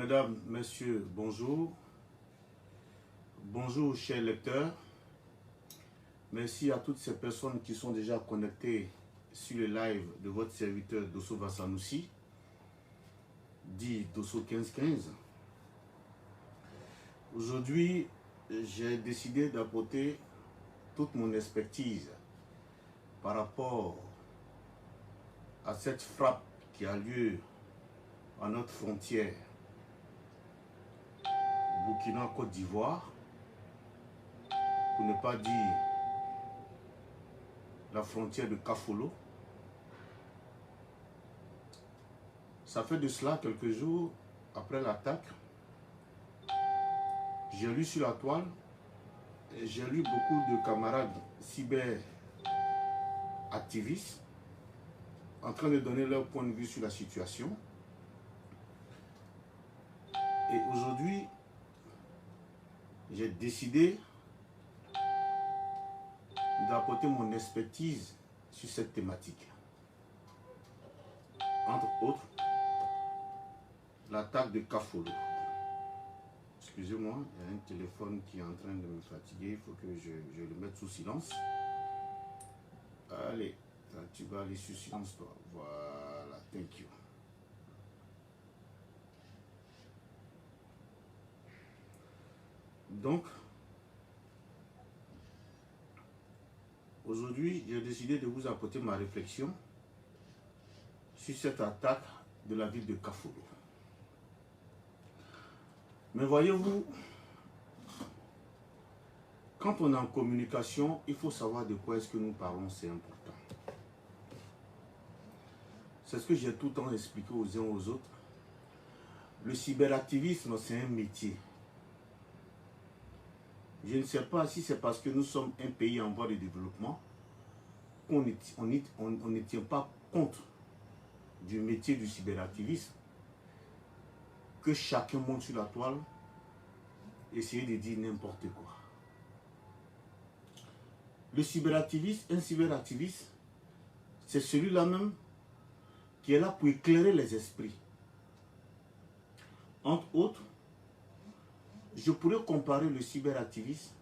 Mesdames, Messieurs, bonjour. Bonjour, chers lecteurs. Merci à toutes ces personnes qui sont déjà connectées sur le live de votre serviteur Dosso Vassanoussi, dit Dosso 1515. Aujourd'hui, j'ai décidé d'apporter toute mon expertise par rapport à cette frappe qui a lieu à notre frontière Burkina-Côte d'Ivoire, pour ne pas dire la frontière de Kafolo. Ça fait de cela quelques jours après l'attaque. J'ai lu sur la toile, j'ai lu beaucoup de camarades cyber-activistes en train de donner leur point de vue sur la situation. Et aujourd'hui, j'ai décidé d'apporter mon expertise sur cette thématique. Entre autres, l'attaque de Kafolo. Excusez-moi, il y a un téléphone qui est en train de me fatiguer, il faut que je le mette sous silence. Allez, tu vas aller sous silence toi. Voilà, thank you. Donc, aujourd'hui, j'ai décidé de vous apporter ma réflexion sur cette attaque de la ville de Kafolo. Mais voyez-vous, quand on est en communication, il faut savoir de quoi est-ce que nous parlons, c'est important. C'est ce que j'ai tout le temps expliqué aux uns aux autres. Le cyberactivisme, c'est un métier. Je ne sais pas si c'est parce que nous sommes un pays en voie de développement qu'on ne tient pas compte du métier du cyberactivisme, que chacun monte sur la toile, essayer de dire n'importe quoi. Le cyberactiviste, un cyberactiviste, c'est celui-là même qui est là pour éclairer les esprits. Entre autres, je pourrais comparer le cyberactiviste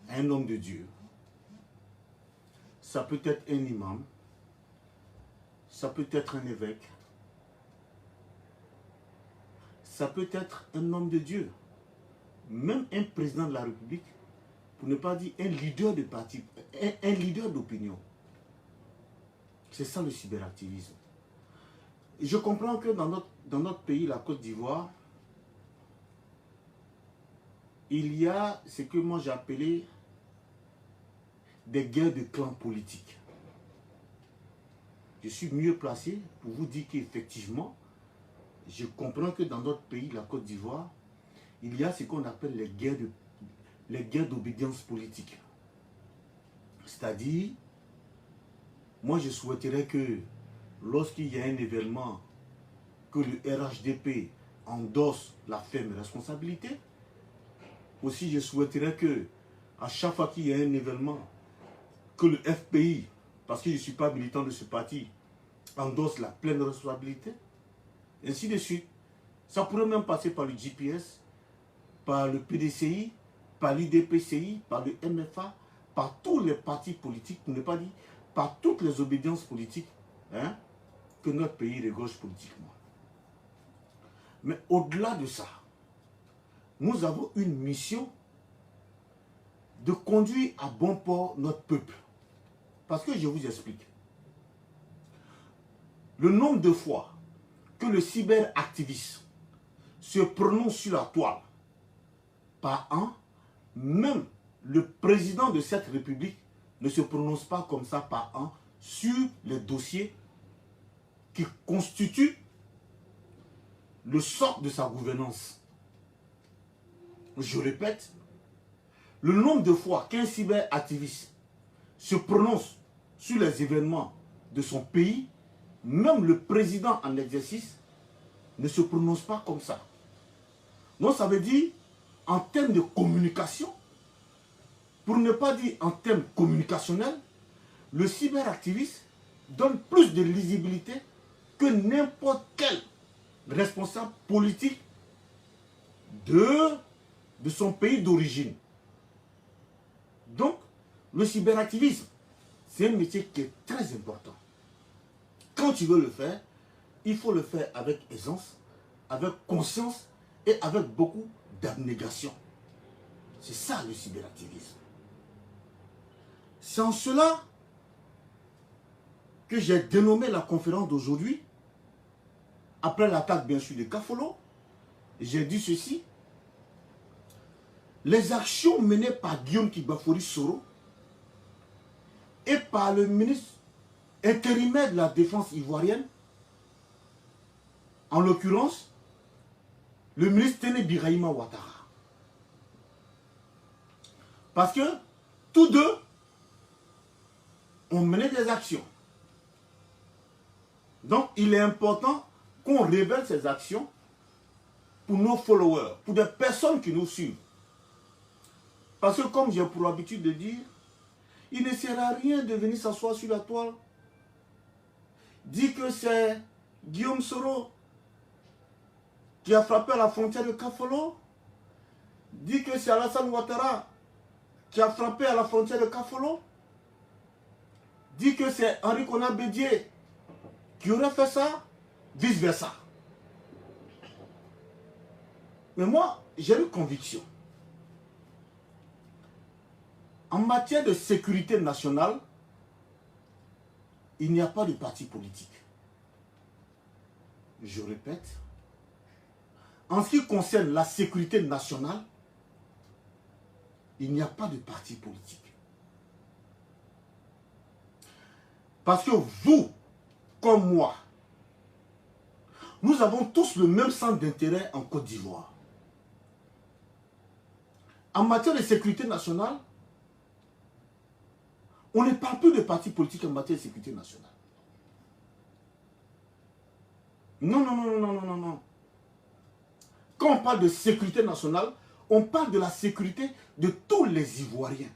à un homme de Dieu. Ça peut être un imam, ça peut être un évêque, ça peut être un homme de Dieu, même un président de la République, pour ne pas dire un leader de parti, un leader d'opinion. C'est ça le cyberactivisme. Je comprends que dans notre pays, la Côte d'Ivoire, il y a ce que moi j'ai appelé des guerres de clans politiques. Je suis mieux placé pour vous dire qu'effectivement, je comprends que dans notre pays, la Côte d'Ivoire, il y a ce qu'on appelle les guerres d'obédience politique. C'est-à-dire, moi je souhaiterais que lorsqu'il y a un événement, que le RHDP endosse la ferme responsabilité. Aussi, je souhaiterais que, à chaque fois qu'il y a un événement, que le FPI, parce que je ne suis pas militant de ce parti, endosse la pleine responsabilité. Ainsi de suite. Ça pourrait même passer par le GPS, par le PDCI, par l'IDPCI, par le MFA, par tous les partis politiques, pour ne pas dire, par toutes les obédiences politiques que notre pays regorge politiquement. Mais au-delà de ça, nous avons une mission de conduire à bon port notre peuple. Parce que je vous explique. Le nombre de fois que le cyberactiviste se prononce sur la toile par an, même le président de cette république ne se prononce pas comme ça par an sur les dossiers qui constituent le socle de sa gouvernance. Je répète, le nombre de fois qu'un cyberactiviste se prononce sur les événements de son pays, même le président en exercice ne se prononce pas comme ça. Donc ça veut dire, en termes de communication, pour ne pas dire en termes communicationnels, le cyberactiviste donne plus de lisibilité que n'importe quel responsable politique de son pays d'origine. Donc, le cyberactivisme, c'est un métier qui est très important. Quand tu veux le faire, il faut le faire avec aisance, avec conscience et avec beaucoup d'abnégation. C'est ça le cyberactivisme. C'est en cela que j'ai dénommé la conférence d'aujourd'hui, après l'attaque bien sûr de Kafolo. J'ai dit ceci: les actions menées par Guillaume Kibafori Soro et par le ministre intérimaire de la Défense ivoirienne, en l'occurrence le ministre Téné Birahima Ouattara. Parce que tous deux ont mené des actions. Donc il est important qu'on révèle ces actions pour nos followers, pour des personnes qui nous suivent. Parce que comme j'ai pour habitude de dire, il ne sert à rien de venir s'asseoir sur la toile, dire que c'est Guillaume Soro qui a frappé à la frontière de Kafolo, dire que c'est Alassane Ouattara qui a frappé à la frontière de Kafolo, dire que c'est Henri Konan Bédié qui aurait fait ça, vice-versa. Mais moi, j'ai une conviction. En matière de sécurité nationale, il n'y a pas de parti politique. Je répète, en ce qui concerne la sécurité nationale, il n'y a pas de parti politique. Parce que vous, comme moi, nous avons tous le même centre d'intérêt en Côte d'Ivoire. En matière de sécurité nationale, on ne parle plus de partis politiques en matière de sécurité nationale. Non, non, non, non, non, non, non. Quand on parle de sécurité nationale, on parle de la sécurité de tous les Ivoiriens,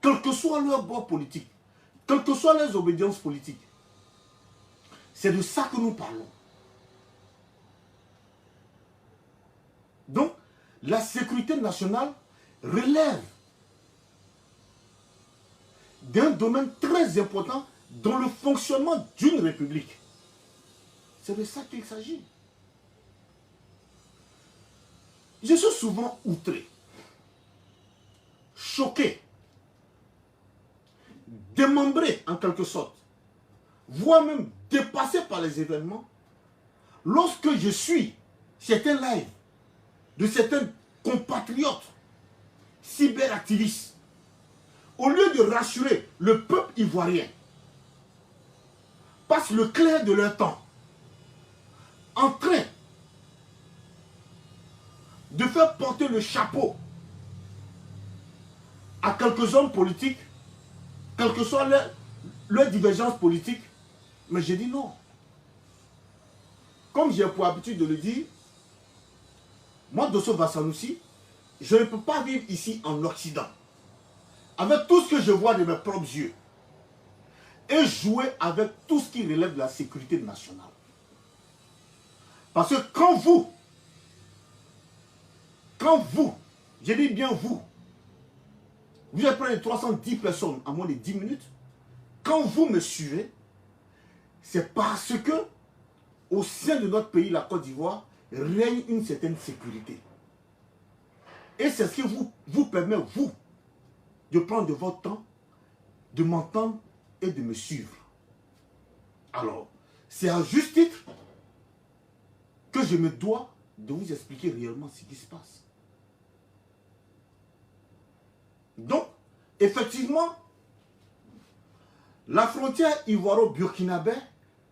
quel que soit leur bord politique, quelles que soient leurs obédiences politiques. C'est de ça que nous parlons. Donc, la sécurité nationale relève d'un domaine très important dans le fonctionnement d'une république. C'est de ça qu'il s'agit. Je suis souvent outré, choqué, démembré en quelque sorte, voire même dépassé par les événements, lorsque je suis certains lives de certains compatriotes cyberactivistes, au lieu de rassurer le peuple ivoirien, passent le clair de leur temps en train de faire porter le chapeau à quelques hommes politiques, quelle que soit leur divergence politique. Mais j'ai dit non. Comme j'ai pour habitude de le dire, moi, Dosso Vassanoussi, je ne peux pas vivre ici en Occident, avec tout ce que je vois de mes propres yeux, et jouer avec tout ce qui relève de la sécurité nationale. Parce que quand vous, je dis bien vous êtes près de 310 personnes en moins de 10 minutes, quand vous me suivez, c'est parce que au sein de notre pays, la Côte d'Ivoire, règne une certaine sécurité. Et c'est ce qui vous permet, vous, de prendre de votre temps, de m'entendre et de me suivre. Alors, c'est à juste titre que je me dois de vous expliquer réellement ce qui se passe. Donc, effectivement, la frontière ivoiro-burkinabé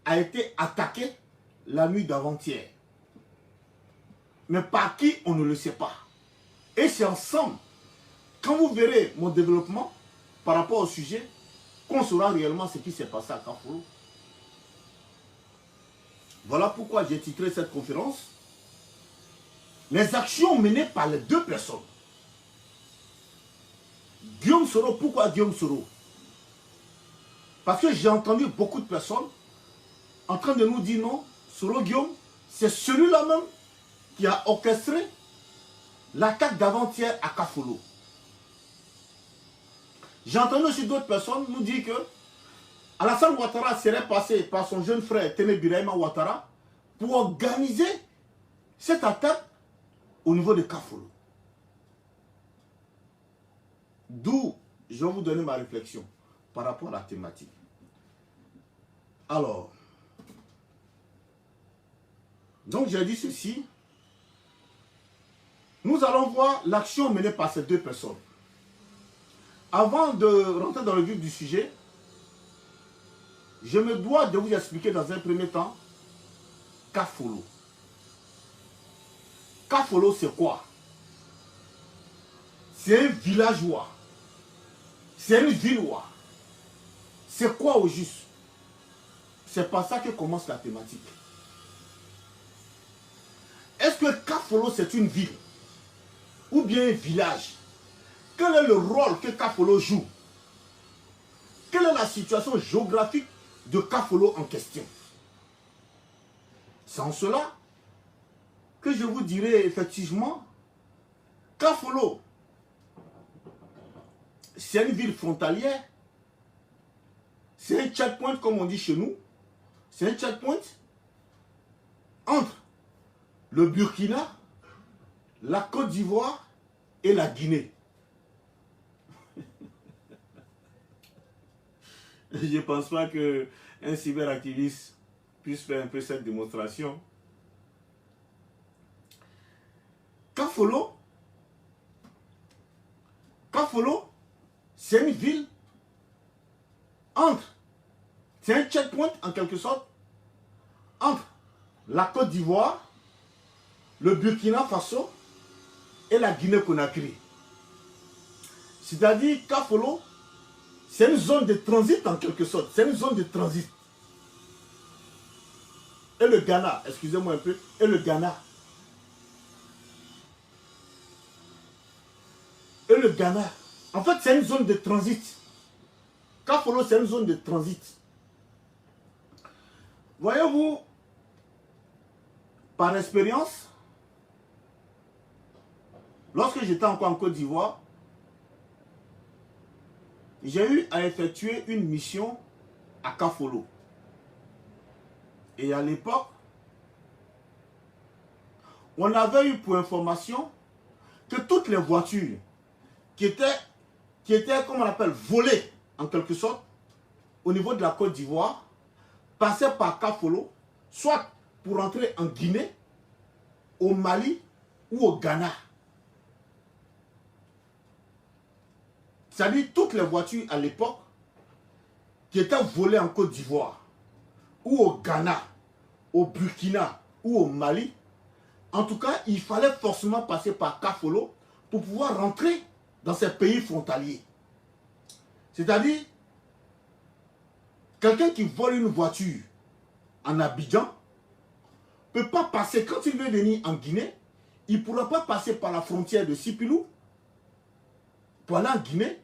a été attaquée la nuit d'avant-hier. Mais par qui, on ne le sait pas. Et c'est ensemble, quand vous verrez mon développement par rapport au sujet, qu'on saura réellement ce qui s'est passé à Kafolo. Voilà pourquoi j'ai titré cette conférence les actions menées par les deux personnes. Guillaume Soro, pourquoi Guillaume Soro? Parce que j'ai entendu beaucoup de personnes en train de nous dire non, Soro Guillaume, c'est celui-là même qui a orchestré l'attaque d'avant-hier à Kafolo. J'ai entendu aussi d'autres personnes nous dire que Alassane Ouattara serait passé par son jeune frère Téné Birahima Ouattara pour organiser cette attaque au niveau de Kafolo. D'où je vais vous donner ma réflexion par rapport à la thématique. Alors, donc j'ai dit ceci. Nous allons voir l'action menée par ces deux personnes. Avant de rentrer dans le vif du sujet, je me dois de vous expliquer dans un premier temps Kafolo. Kafolo, c'est quoi? C'est un villageois. C'est une villois. C'est quoi au juste? C'est par ça que commence la thématique. Est-ce que Kafolo c'est une ville? Ou bien un village? Quel est le rôle que Kafolo joue? Quelle est la situation géographique de Kafolo en question? C'est en cela que je vous dirai effectivement, Kafolo, c'est une ville frontalière, c'est un checkpoint comme on dit chez nous, c'est un checkpoint entre le Burkina, la Côte d'Ivoire et la Guinée. Je ne pense pas qu'un cyberactiviste puisse faire un peu cette démonstration. Kafolo, c'est une ville entre, c'est un checkpoint en quelque sorte, entre la Côte d'Ivoire, le Burkina Faso et la Guinée-Conakry. C'est-à-dire Kafolo, c'est une zone de transit en quelque sorte, c'est une zone de transit. Et le Ghana, excusez-moi un peu, et le Ghana. Et le Ghana. En fait, c'est une zone de transit. Kafolo, c'est une zone de transit. Voyez-vous, par expérience, lorsque j'étais encore en Côte d'Ivoire, j'ai eu à effectuer une mission à Kafolo. Et à l'époque, on avait eu pour information que toutes les voitures qui étaient, comme on appelle, volées, en quelque sorte, au niveau de la Côte d'Ivoire, passaient par Kafolo, soit pour entrer en Guinée, au Mali ou au Ghana. C'est-à-dire toutes les voitures à l'époque qui étaient volées en Côte d'Ivoire, ou au Ghana, au Burkina ou au Mali, en tout cas, il fallait forcément passer par Kafolo pour pouvoir rentrer dans ces pays frontaliers. C'est-à-dire, quelqu'un qui vole une voiture en Abidjan ne peut pas passer, quand il veut venir en Guinée, il ne pourra pas passer par la frontière de Sipilou pour aller en Guinée.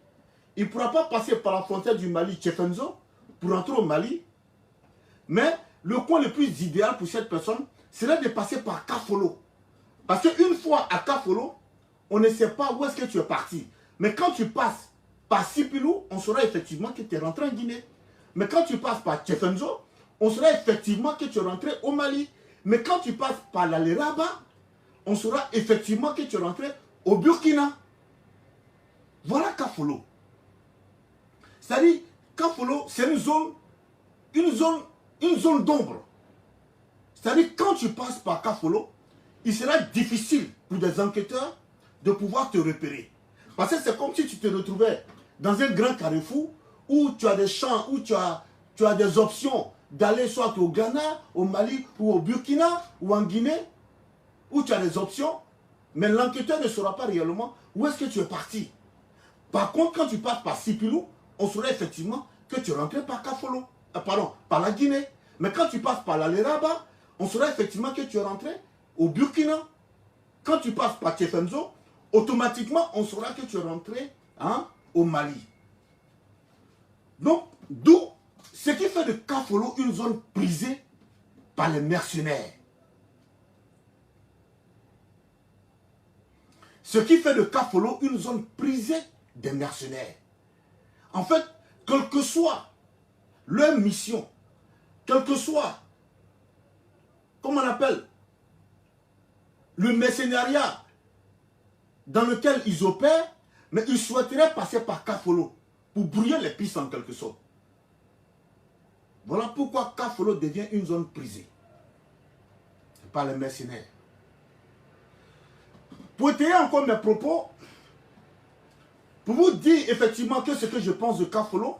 Il ne pourra pas passer par la frontière du Mali, Tchefenzo, pour entrer au Mali. Mais le coin le plus idéal pour cette personne, serait de passer par Kafolo. Parce qu'une fois à Kafolo, on ne sait pas où est-ce que tu es parti. Mais quand tu passes par Sipilou, on saura effectivement que tu es rentré en Guinée. Mais quand tu passes par Tchefenzo, on saura effectivement que tu es rentré au Mali. Mais quand tu passes par la Leraba, on saura effectivement que tu es rentré au Burkina. Voilà Kafolo. C'est-à-dire, Kafolo, c'est une zone d'ombre. C'est-à-dire, quand tu passes par Kafolo, il sera difficile pour des enquêteurs de pouvoir te repérer. Parce que c'est comme si tu te retrouvais dans un grand carrefour où tu as des champs, où tu as des options d'aller soit au Ghana, au Mali ou au Burkina ou en Guinée, où tu as des options, mais l'enquêteur ne saura pas réellement où est-ce que tu es parti. Par contre, quand tu passes par Sipilou, on saurait effectivement que tu es rentré par Kafolo, par la Guinée. Mais quand tu passes par la Leraba, on saurait effectivement que tu es rentré au Burkina. Quand tu passes par Tchefenzo, automatiquement, on saura que tu es rentré au Mali. Donc, d'où ce qui fait de Kafolo une zone prisée par les mercenaires. Ce qui fait de Kafolo une zone prisée des mercenaires. En fait, quelle que soit leur mission, quel que soit, comment on appelle, le mercenariat dans lequel ils opèrent, mais ils souhaiteraient passer par Kafolo pour brouiller les pistes en quelque sorte. Voilà pourquoi Kafolo devient une zone prisée par les mercenaires. Pour étayer encore mes propos, pour vous dire effectivement que ce que je pense de Kafolo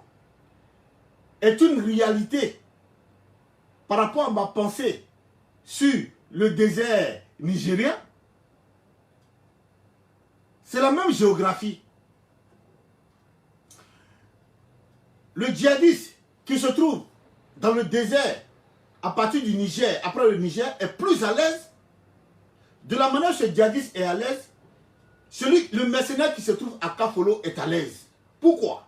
est une réalité par rapport à ma pensée sur le désert nigérien, c'est la même géographie. Le djihadiste qui se trouve dans le désert à partir du Niger, après le Niger, est plus à l'aise de la manière dont ce djihadiste est à l'aise. Le mercenaire qui se trouve à Kafolo est à l'aise. Pourquoi?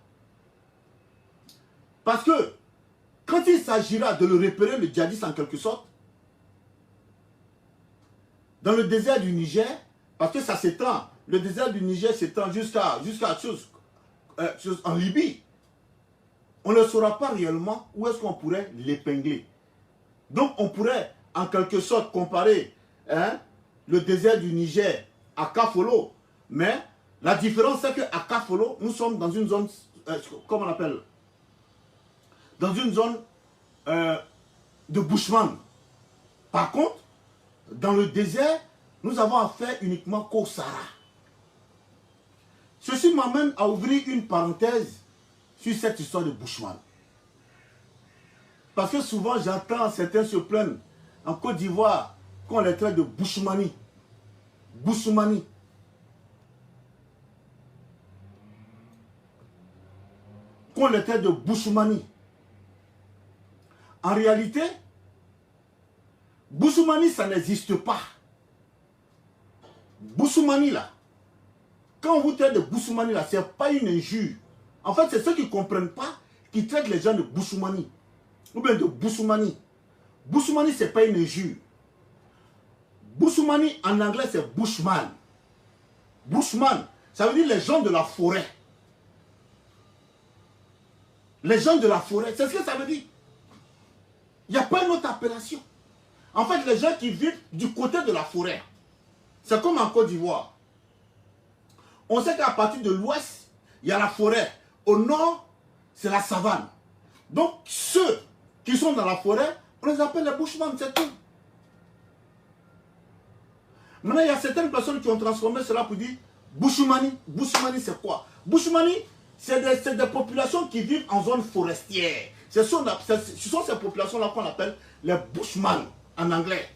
Parce que quand il s'agira de le repérer, le djihadiste en quelque sorte, dans le désert du Niger, parce que ça s'étend, le désert du Niger s'étend jusqu'à en Libye, on ne saura pas réellement où est-ce qu'on pourrait l'épingler. Donc on pourrait en quelque sorte comparer le désert du Niger à Kafolo, mais la différence c'est qu'à Kafolo, nous sommes dans une zone, comment on appelle, dans une zone de bushman. Par contre, dans le désert, nous avons affaire uniquement qu'au Sahara. Ceci m'amène à ouvrir une parenthèse sur cette histoire de bushman. Parce que souvent j'entends certains se plaindre en Côte d'Ivoire qu'on les traite de bushmani. Bushmani. Qu'on les traite de bushmani. En réalité, bushmani, ça n'existe pas. Bushmani là, quand on vous traite de bushmani là, ce n'est pas une injure. En fait, c'est ceux qui ne comprennent pas qui traitent les gens de bushmani. Ou bien de bushmani. Bushmani, ce n'est pas une injure. Bushmani en anglais, c'est bushman. Bushman, ça veut dire les gens de la forêt. Les gens de la forêt, c'est ce que ça veut dire. Il n'y a pas une autre appellation. En fait, les gens qui vivent du côté de la forêt, c'est comme en Côte d'Ivoire. On sait qu'à partir de l'ouest, il y a la forêt. Au nord, c'est la savane. Donc, ceux qui sont dans la forêt, on les appelle les bushman, c'est tout. Maintenant, il y a certaines personnes qui ont transformé cela pour dire bushmani. Bushmani, c'est quoi? Bushmani, c'est des populations qui vivent en zone forestière. Ce sont ces populations-là qu'on appelle les bushman en anglais.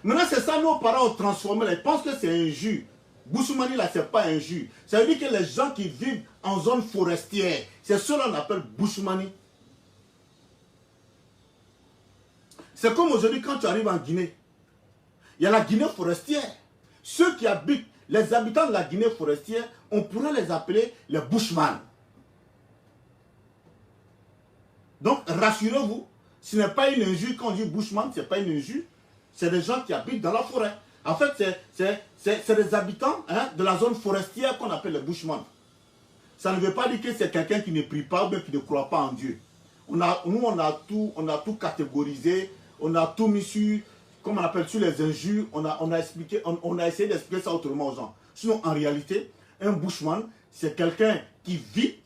Maintenant, c'est ça, nos parents ont transformé. Ils pensent que c'est un jus. Bushmani, là, c'est pas un jus. Ça veut dire que les gens qui vivent en zone forestière, c'est ceux-là qu'on appelle bushmani. C'est comme aujourd'hui, quand tu arrives en Guinée, il y a la Guinée forestière. Ceux qui habitent, les habitants de la Guinée forestière, on pourrait les appeler les bushman. Donc, rassurez-vous, ce n'est pas une injure. Quand on dit bushman, ce n'est pas une injure. C'est des gens qui habitent dans la forêt. En fait, c'est des habitants de la zone forestière qu'on appelle les bushman. Ça ne veut pas dire que c'est quelqu'un qui ne prie pas ou bien qui ne croit pas en Dieu. Nous, on a tout catégorisé, on a tout mis sur, comme on appelle, sur les injures. On a essayé d'expliquer ça autrement aux gens. Sinon, en réalité, un bushman, c'est quelqu'un qui vit,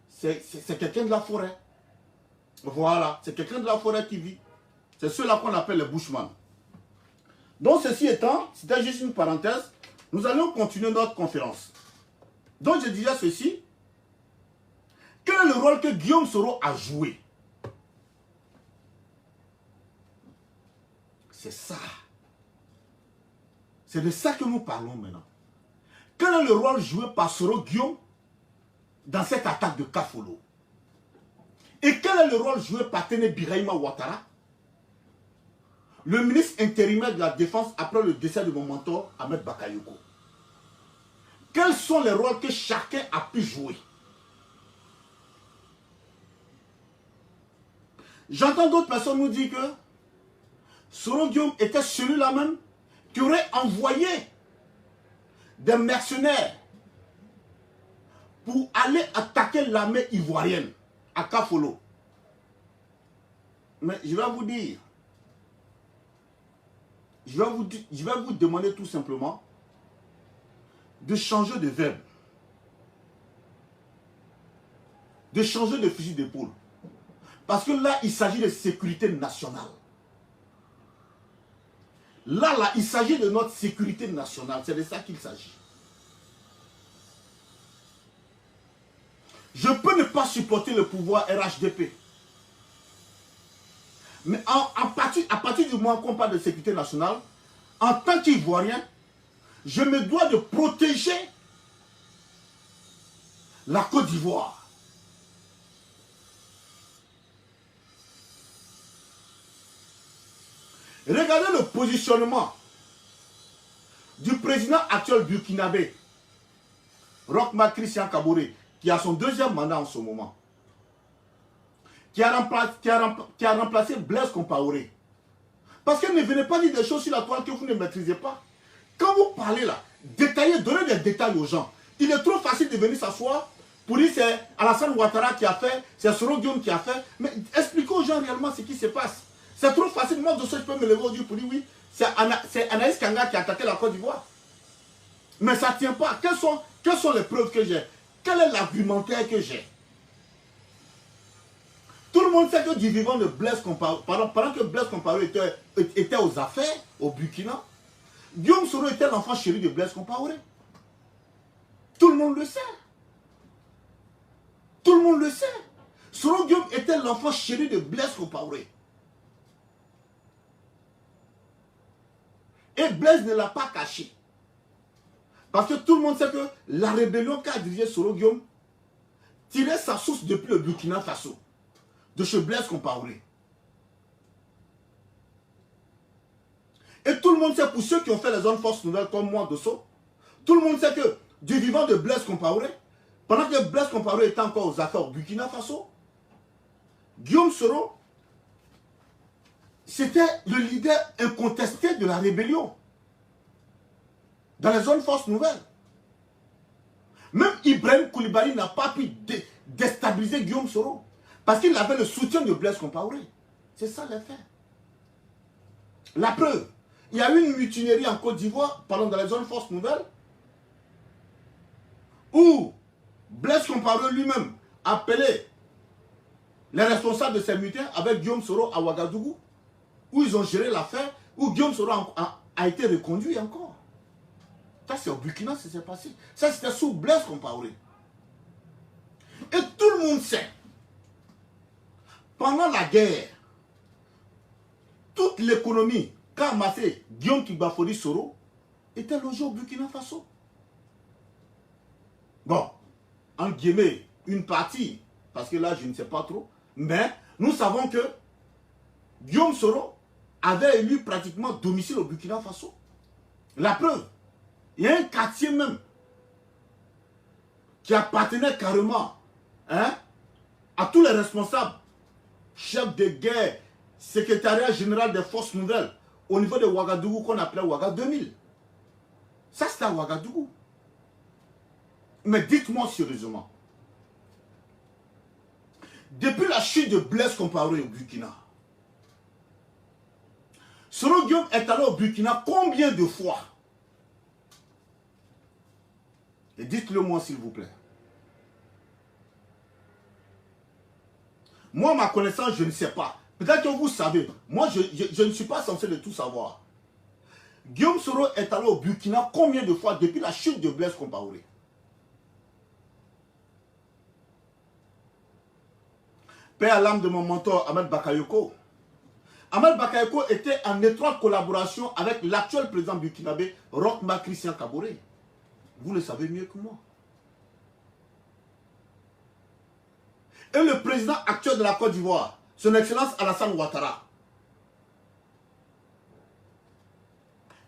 c'est quelqu'un de la forêt. Voilà, c'est quelqu'un de la forêt qui vit. C'est ceux-là qu'on appelle les bushman. Donc, ceci étant, c'était juste une parenthèse, nous allons continuer notre conférence. Donc, je disais ceci. Quel est le rôle que Guillaume Soro a joué? C'est ça. C'est de ça que nous parlons maintenant. Quel est le rôle joué par Soro Guillaume dans cette attaque de Kafolo? Et quel est le rôle joué par Tene Birahima Ouattara, le ministre intérimaire de la Défense après le décès de mon mentor, Ahmed Bakayoko? Quels sont les rôles que chacun a pu jouer? J'entends d'autres personnes nous dire que Soro Guillaume était celui-là même qui aurait envoyé des mercenaires pour aller attaquer l'armée ivoirienne à Kafolo. Mais je vais vous dire, je vais vous demander tout simplement de changer de verbe, de changer de fusil d'épaule. Parce que là, il s'agit de sécurité nationale. Là, il s'agit de notre sécurité nationale. C'est de ça qu'il s'agit. Je peux ne pas supporter le pouvoir RHDP. Mais à partir du moment qu'on parle de sécurité nationale, en tant qu'Ivoirien, je me dois de protéger la Côte d'Ivoire. Regardez le positionnement du président actuel burkinabé, Roch-Marc Christian Kaboré, qui a son deuxième mandat en ce moment, qui a remplacé Blaise Compaoré. Parce que ne venez pas dire des choses sur la toile que vous ne maîtrisez pas. Quand vous parlez là, détaillez, donnez des détails aux gens. Il est trop facile de venir s'asseoir pour dire c'est Alassane Ouattara qui a fait, c'est Soro Guillaume qui a fait. Mais expliquez aux gens réellement ce qui se passe. C'est trop facile. Moi, de ça, je peux me lever aujourd'hui pour dire oui, c'est Anaïs Kanga qui a attaqué la Côte d'Ivoire. Mais ça ne tient pas. Quelles sont les preuves que j'ai? Quel est l'argumentaire que j'ai? Tout le monde sait que du vivant de Blaise Compaoré, pendant que Blaise Compaoré était aux affaires au Burkina, Guillaume Soro était l'enfant chéri de Blaise Compaoré. Tout le monde le sait. Tout le monde le sait. Soro Guillaume était l'enfant chéri de Blaise Compaoré. Et Blaise ne l'a pas caché. Parce que tout le monde sait que la rébellion qu'a dirigé Soro Guillaume tirait sa source depuis le Burkina Faso, de chez Blaise Compaoré. Et tout le monde sait, pour ceux qui ont fait les zones forces nouvelles comme moi, Dosso, tout le monde sait que du vivant de Blaise Compaoré, pendant que Blaise Compaoré était encore aux affaires au Burkina Faso, Guillaume Soro, c'était le leader incontesté de la rébellion dans les zones forces nouvelles. Même Ibrahim Koulibaly n'a pas pu déstabiliser Guillaume Soro parce qu'il avait le soutien de Blaise Compaoré. C'est ça l'effet. La preuve, il y a eu une mutinerie en Côte d'Ivoire pendant dans les zones forces nouvelles où Blaise Compaoré lui-même appelait les responsables de ces mutins avec Guillaume Soro à Ouagadougou, où ils ont géré l'affaire, où Guillaume Soro a été reconduit encore. Ça, c'est au Burkina, ça s'est passé. Ça, c'était sous Blaise Compaoré. Et tout le monde sait, pendant la guerre, toute l'économie qu'a amassé Guillaume Kibafori Soro était logée au Burkina Faso. Bon, en guillemets, une partie, parce que là, je ne sais pas trop, mais nous savons que Guillaume Soro avait élu pratiquement domicile au Burkina Faso. La preuve, il y a un quartier même qui appartenait carrément à tous les responsables, chefs de guerre, secrétariat général des forces nouvelles, au niveau de Ouagadougou qu'on appelait Ouaga 2000. Ça, c'était à Ouagadougou. Mais dites-moi sérieusement, depuis la chute de Blaise Compaoré au Burkina, Soro Guillaume est allé au Burkina combien de fois? Et dites-le moi s'il vous plaît. Moi, ma connaissance, je ne sais pas. Peut-être que vous savez. Moi, je ne suis pas censé de tout savoir. Guillaume Soro est allé au Burkina combien de fois depuis la chute de Blaise Compaoré? Paix à l'âme de mon mentor, Ahmed Bakayoko. Ahmed Bakayoko était en étroite collaboration avec l'actuel président burkinabé, Roch-Marc Christian Kaboré. Vous le savez mieux que moi. Et le président actuel de la Côte d'Ivoire, son Excellence Alassane Ouattara,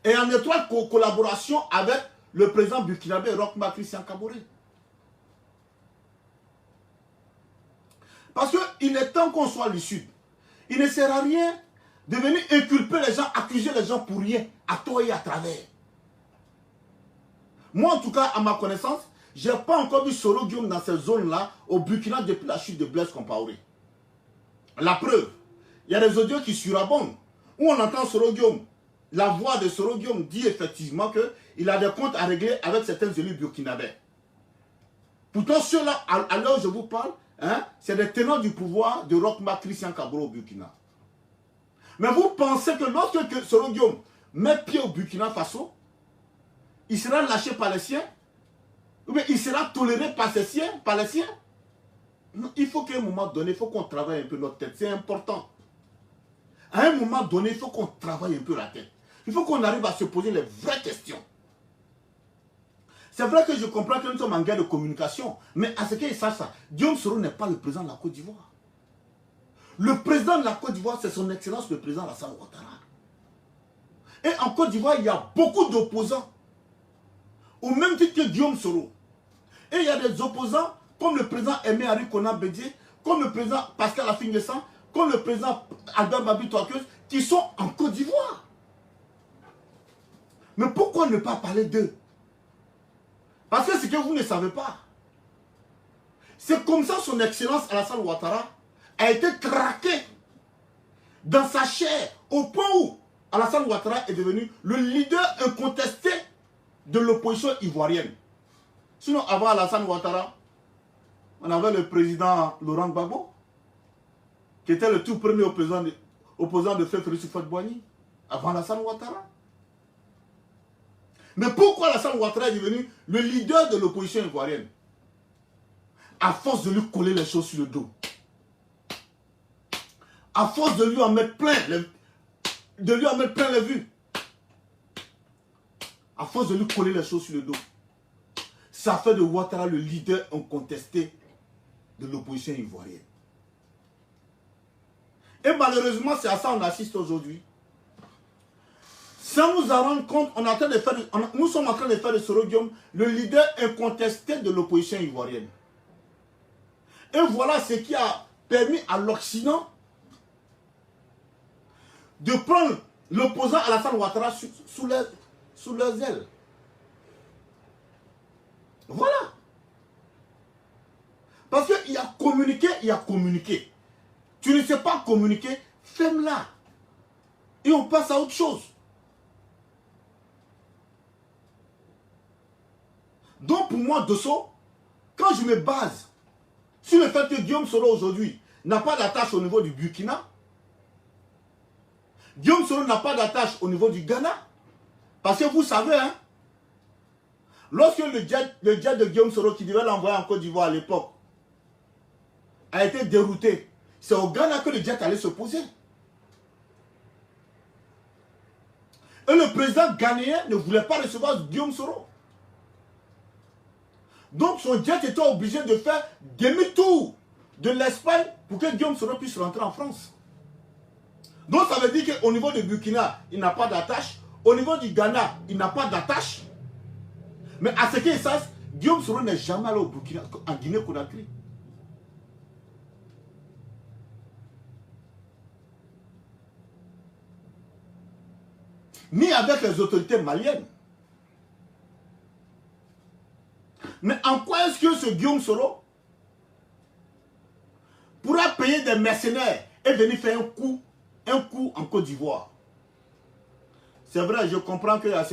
est en étroite collaboration avec le président burkinabé, Roch-Marc Christian Kaboré. Parce qu'il est temps qu'on soit lucide. Il ne sert à rien de venir inculper les gens, accuser les gens pour rien, à tort et à travers. Moi, en tout cas, à ma connaissance, je n'ai pas encore vu Soro Guillaume dans ces zones-là, au Burkina, depuis la chute de Blaise Compaoré. La preuve, il y a des audios qui surabondent, où on entend Soro Guillaume. La voix de Soro Guillaume dit effectivement qu'il a des comptes à régler avec certains élus burkinabés. Pourtant, ceux-là, à l'heure où je vous parle, hein, c'est des tenants du pouvoir de Roch-Marc Christian Kabore au Burkina. Mais vous pensez que lorsque Soro Guillaume met pied au Burkina Faso, il sera lâché par les siens? Ou bien il sera toléré par ses siens, par les siens? Non, il faut qu'à un moment donné, il faut qu'on travaille un peu notre tête. C'est important. À un moment donné, il faut qu'on travaille un peu la tête. Il faut qu'on arrive à se poser les vraies questions. C'est vrai que je comprends que nous sommes en guerre de communication, mais à ce qu'il sache ça, Guillaume Soro n'est pas le président de la Côte d'Ivoire. Le président de la Côte d'Ivoire, c'est son excellence le président Alassane Ouattara. Et en Côte d'Ivoire, il y a beaucoup d'opposants, au même titre que Guillaume Soro. Et il y a des opposants, comme le président Aimé Henri Konan Bédié, comme le président Pascal Affi-N'Guessan, comme le président Albert Babi Touakeuse, qui sont en Côte d'Ivoire. Mais pourquoi ne pas parler d'eux? Parce que c'est que vous ne savez pas. C'est comme ça son excellence Alassane Ouattara a été traqué dans sa chair, au point où Alassane Ouattara est devenu le leader incontesté de l'opposition ivoirienne. Sinon, avant Alassane Ouattara, on avait le président Laurent Gbagbo, qui était le tout premier opposant de Feu Félix Houphouët-Boigny, avant Alassane Ouattara. Mais pourquoi Alassane Ouattara est devenu le leader de l'opposition ivoirienne? À force de lui coller les choses sur le dos. À force de lui en mettre plein les vues. À force de lui coller les choses sur le dos. Ça fait de Ouattara le leader incontesté de l'opposition ivoirienne. Et malheureusement, c'est à ça qu'on assiste aujourd'hui. Sans nous en rendre compte, nous sommes en train de faire de Soro Guillaume le leader incontesté de l'opposition ivoirienne. Et voilà ce qui a permis à l'Occident de prendre l'opposant Alassane Ouattara sous leurs ailes. Voilà. Parce qu'il a communiqué, il a communiqué. Tu ne sais pas communiquer, ferme-la. Et on passe à autre chose. Donc pour moi, Dosso, quand je me base sur le fait que Guillaume Soro aujourd'hui n'a pas d'attache au niveau du Burkina, Guillaume Soro n'a pas d'attache au niveau du Ghana, parce que vous savez, hein, lorsque le jet de Guillaume Soro qui devait l'envoyer en Côte d'Ivoire à l'époque a été dérouté, c'est au Ghana que le jet allait se poser. Et le président ghanéen ne voulait pas recevoir Guillaume Soro. Donc son jet était obligé de faire demi-tour de l'Espagne pour que Guillaume Soro puisse rentrer en France. Donc ça veut dire qu'au niveau du Burkina, il n'a pas d'attache. Au niveau du Ghana, il n'a pas d'attache. Mais à ce qu'il sache, Guillaume Soro n'est jamais allé au Burkina, en Guinée-Conakry. Ni avec les autorités maliennes. Mais en quoi est-ce que ce Guillaume Soro pourra payer des mercenaires et venir faire un coup en Côte d'Ivoire? C'est vrai, je comprends qu'il y a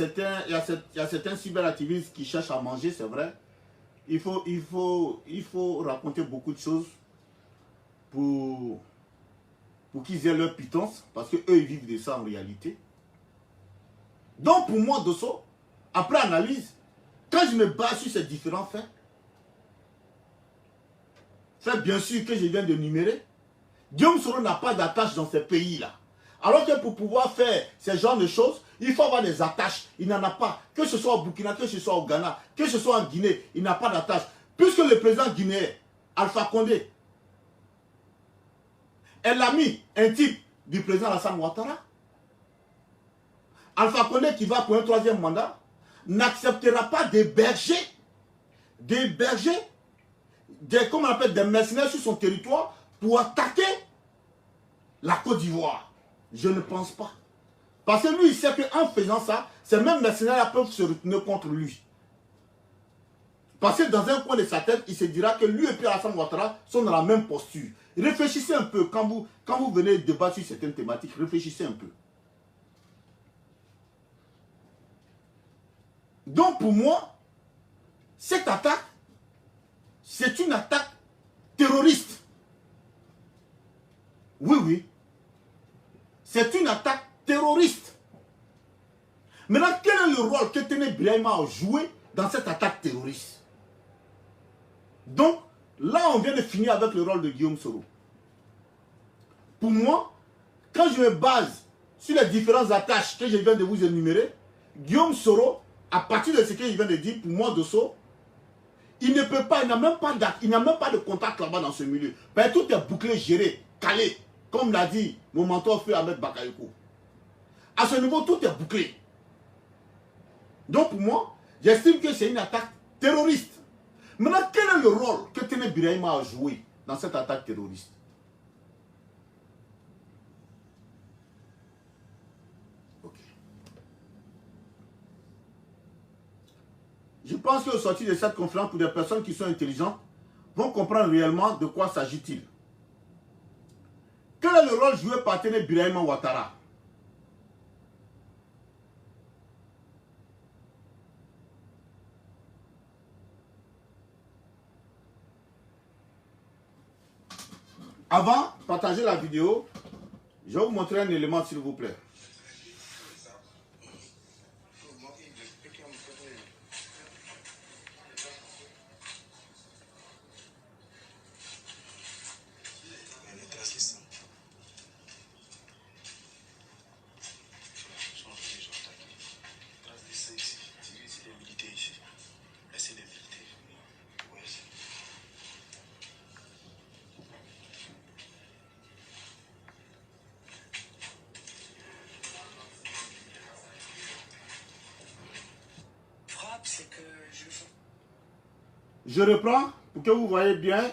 certains cyberactivistes qui cherchent à manger, c'est vrai. Il faut raconter beaucoup de choses pour qu'ils aient leur pitance, parce qu'eux, ils vivent de ça en réalité. Donc pour moi, Dosso, après analyse, quand je me base sur ces différents faits bien sûr que je viens de numérer, Guillaume Soro n'a pas d'attache dans ces pays-là. Alors que pour pouvoir faire ce genre de choses, il faut avoir des attaches. Il n'en a pas. Que ce soit au Burkina, que ce soit au Ghana, que ce soit en Guinée, il n'a pas d'attache. Puisque le président guinéen, Alpha Condé, est l'ami intime du président Alassane Ouattara. Alpha Condé, qui va pour un troisième mandat, n'acceptera pas d'héberger des mercenaires sur son territoire pour attaquer la Côte d'Ivoire. Je ne pense pas. Parce que lui, il sait qu'en faisant ça, ces mêmes mercenaires peuvent se retourner contre lui. Parce que dans un coin de sa tête, il se dira que lui et Pierre Alassane Ouattara sont dans la même posture. Réfléchissez un peu quand vous venez débattre sur certaines thématiques. Réfléchissez un peu. Donc pour moi, cette attaque, c'est une attaque terroriste. Oui, oui. C'est une attaque terroriste. Maintenant, quel est le rôle que Téné Birahima a joué dans cette attaque terroriste? Donc, là, on vient de finir avec le rôle de Guillaume Soro. Pour moi, quand je me base sur les différentes attaches que je viens de vous énumérer, Guillaume Soro, à partir de ce qu'il vient de dire, pour moi, Dosso, il ne peut pas, il n'a même pas de contact là-bas dans ce milieu. Ben, tout est bouclé, géré, calé, comme l'a dit mon mentor Feu Ahmed Bakayoko. À ce niveau, tout est bouclé. Donc pour moi, j'estime que c'est une attaque terroriste. Maintenant, quel est le rôle que Téné Birahima a joué dans cette attaque terroriste? Ok. Je pense qu'au sortir de cette conférence, pour des personnes qui sont intelligentes, vont comprendre réellement de quoi s'agit-il. Quel est le rôle joué par Téné Birahima Ouattara? Avant de partager la vidéo, je vais vous montrer un élément s'il vous plaît. Je reprends pour que vous voyez bien.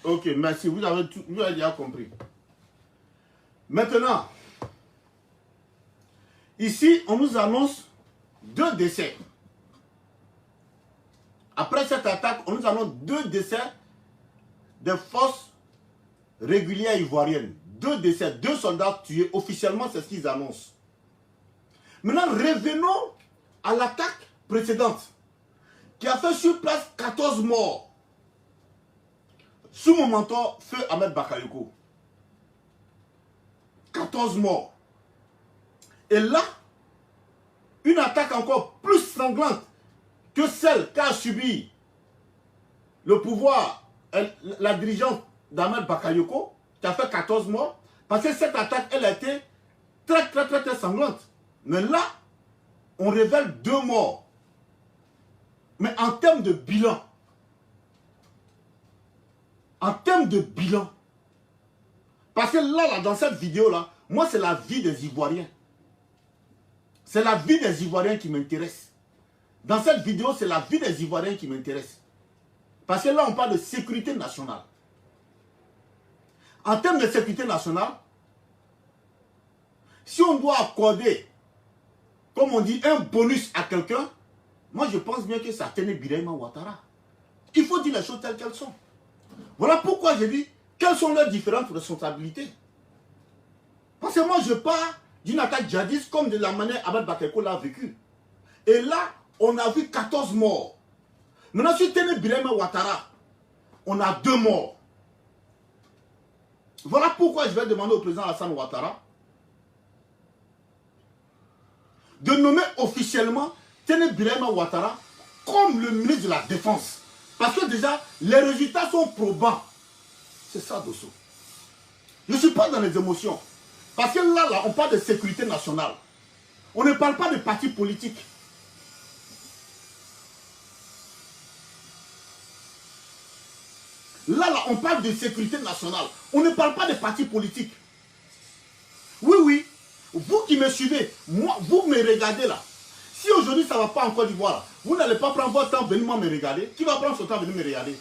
Ok, merci, vous avez déjà compris. Maintenant, ici, on nous annonce 2 décès. Après cette attaque, on nous annonce 2 décès des forces régulières ivoiriennes. 2 décès, 2 soldats tués. Officiellement, c'est ce qu'ils annoncent. Maintenant, revenons à l'attaque précédente, qui a fait sur place 14 morts. Sous mon mentor, Feu Ahmed Bakayoko. 14 morts. Et là, une attaque encore plus sanglante que celle qu'a subi le pouvoir, la dirigeante d'Ahmed Bakayoko, qui a fait 14 morts, parce que cette attaque, elle a été très sanglante. Mais là, on révèle 2 morts. Mais en termes de bilan, parce que là, dans cette vidéo-là, moi, c'est la vie des Ivoiriens. C'est la vie des Ivoiriens qui m'intéresse. Dans cette vidéo, c'est la vie des Ivoiriens qui m'intéresse. Parce que là, on parle de sécurité nationale. En termes de sécurité nationale, si on doit accorder, comme on dit, un bonus à quelqu'un, moi, je pense bien que ça Téné Birahima Ouattara. Il faut dire les choses telles qu'elles sont. Voilà pourquoi je dis quelles sont leurs différentes responsabilités. Parce que moi, je pars d'une attaque djihadiste comme de la manière Ahmed Bakayoko l'a vécu. Et là, on a vu 14 morts. Maintenant, sur Téné Birahima Ouattara, on a 2 morts. Voilà pourquoi je vais demander au président Alassane Ouattara de nommer officiellement Téné Birahima Ouattara comme le ministre de la Défense. Parce que déjà, les résultats sont probants. C'est ça, Dosso. Je ne suis pas dans les émotions. Parce que là, on parle de sécurité nationale. On ne parle pas de partis politiques. Là, on parle de sécurité nationale. On ne parle pas de partis politiques. Oui, oui. Vous qui me suivez, moi, vous me regardez là. Si aujourd'hui ça ne va pas en Côte d'Ivoire, vous n'allez pas prendre votre temps venir me regarder. Qui va prendre son temps venir me regarder?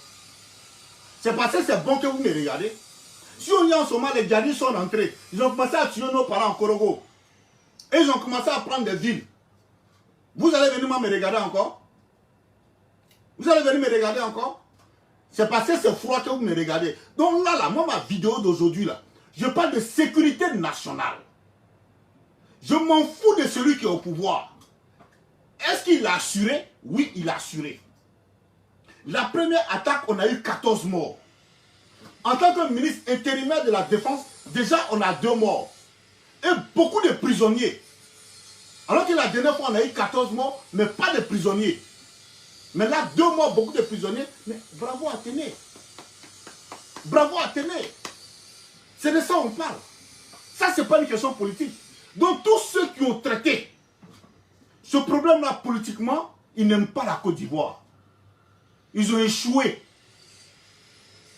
C'est parce que c'est bon que vous me regardez. Si on y est en ce moment, les djihadistes sont rentrés. Ils ont commencé à tuer nos parents en Korogo. Et ils ont commencé à prendre des villes. Vous allez venir me regarder encore? Vous allez venir me regarder encore? C'est parce que c'est froid que vous me regardez. Donc là, moi, ma vidéo d'aujourd'hui, là, je parle de sécurité nationale. Je m'en fous de celui qui est au pouvoir. Est-ce qu'il a assuré? Oui, il a assuré. La première attaque, on a eu 14 morts. En tant que ministre intérimaire de la Défense, déjà, on a 2 morts. Et beaucoup de prisonniers. Alors que la dernière fois, on a eu 14 morts, mais pas de prisonniers. Mais là, 2 morts, beaucoup de prisonniers. Mais bravo Athénée. Bravo Athénée. C'est de ça qu'on parle. Ça, ce n'est pas une question politique. Donc, tous ceux qui ont traité ce problème-là politiquement, ils n'aiment pas la Côte d'Ivoire. Ils ont échoué.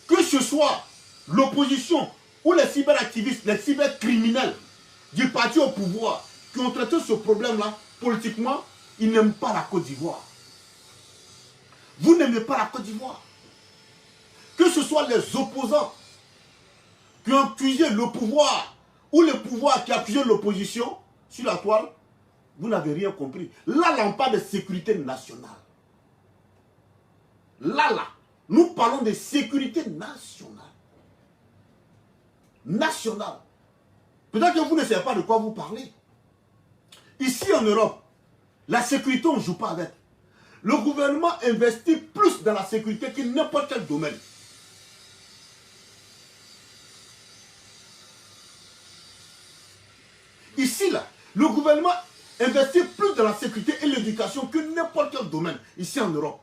Que ce soit l'opposition ou les cyberactivistes, les cybercriminels du parti au pouvoir qui ont traité ce problème-là politiquement, ils n'aiment pas la Côte d'Ivoire. Vous n'aimez pas la Côte d'Ivoire. Que ce soit les opposants qui ont accusé le pouvoir ou le pouvoir qui a accusé l'opposition sur la toile, vous n'avez rien compris. Là, on parle de sécurité nationale. Là, nous parlons de sécurité nationale. Nationale. Peut-être que vous ne savez pas de quoi vous parlez. Ici en Europe, la sécurité, on ne joue pas avec. Le gouvernement investit plus dans la sécurité que n'importe quel domaine. Ici, là, le gouvernement investit plus dans la sécurité et l'éducation que n'importe quel domaine, ici en Europe.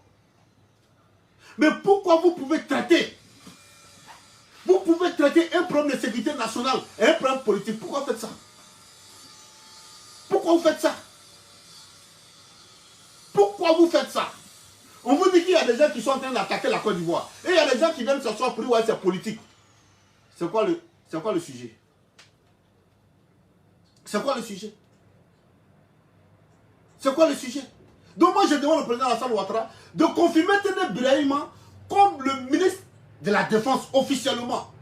Mais pourquoi vous pouvez traiter un problème de sécurité nationale et un problème politique? Pourquoi vous faites ça? Pourquoi vous faites ça? Pourquoi vous faites ça? On vous dit qu'il y a des gens qui sont en train d'attaquer la Côte d'Ivoire. Et il y a des gens qui viennent s'asseoir pour dire ouais, c'est politique. C'est quoi le sujet? C'est quoi le sujet? C'est quoi le sujet? Donc moi je demande au président Alassane Ouattara de confirmer Téné Birahima comme le ministre de la Défense officiellement.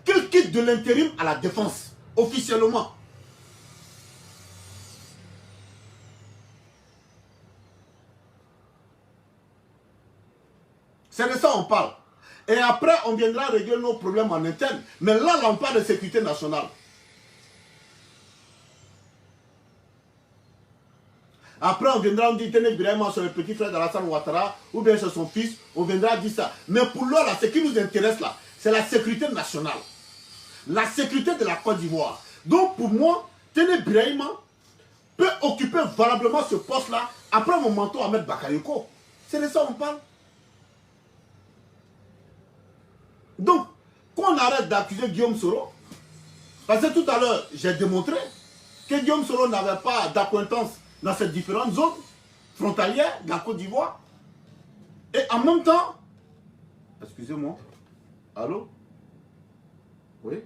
Qu'il quitte de l'intérim à la Défense officiellement. C'est de ça qu'on parle. Et après on viendra régler nos problèmes en interne. Mais là on parle de sécurité nationale. Après, on viendra, on dit, Téné Birahima, c'est le petit frère d'Alassane Ouattara, ou bien c'est son fils, on viendra dire ça. Mais pour l'heure, ce qui nous intéresse là, c'est la sécurité nationale. La sécurité de la Côte d'Ivoire. Donc pour moi, Téné Birahima peut occuper valablement ce poste-là après mon mentor Ahmed Bakayoko. C'est de ça qu'on parle. Donc, qu'on arrête d'accuser Guillaume Soro, parce que tout à l'heure, j'ai démontré que Guillaume Soro n'avait pas d'acquaintance dans ces différentes zones frontalières de la Côte d'Ivoire. Et en même temps, excusez-moi, allô? Oui?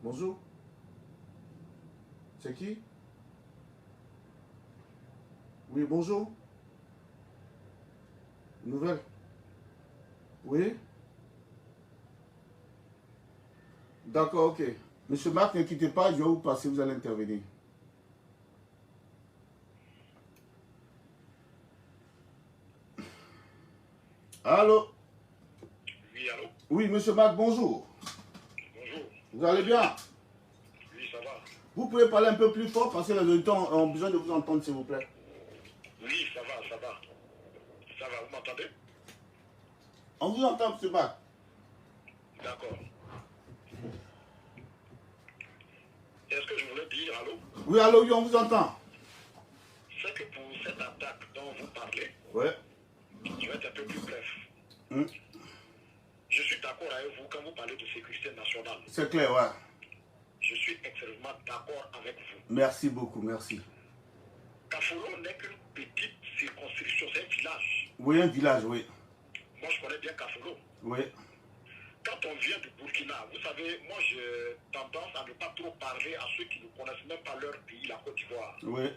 Bonjour? C'est qui? Oui, bonjour? Nouvelle? Oui? D'accord, ok. Monsieur Marc, ne quittez pas, je vais vous passer, vous allez intervenir. Allô? Oui, allô? Oui, monsieur Marc, bonjour. Bonjour. Vous allez bien? Oui, ça va. Vous pouvez parler un peu plus fort parce que les auditeurs ont besoin de vous entendre, s'il vous plaît. Oui, ça va, ça va. Ça va, vous m'entendez? On vous entend, monsieur Marc. D'accord. Est-ce que je voulais dire, allô? Oui, allô, oui, on vous entend. C'est que pour cette attaque dont vous parlez, Ouais. je vais être un peu plus bref. Hum. Je suis d'accord avec vous quand vous parlez de sécurité nationale. C'est clair, ouais. Je suis extrêmement d'accord avec vous. Merci beaucoup, merci. Kafouron n'est qu'une petite circonscription, c'est un village. Oui, un village, oui. moi je connais bien Kafolo. Oui. Quand on vient du Burkina, vous savez, moi j'ai tendance à ne pas trop parler à ceux qui ne connaissent même pas leur pays, la Côte d'Ivoire, Oui.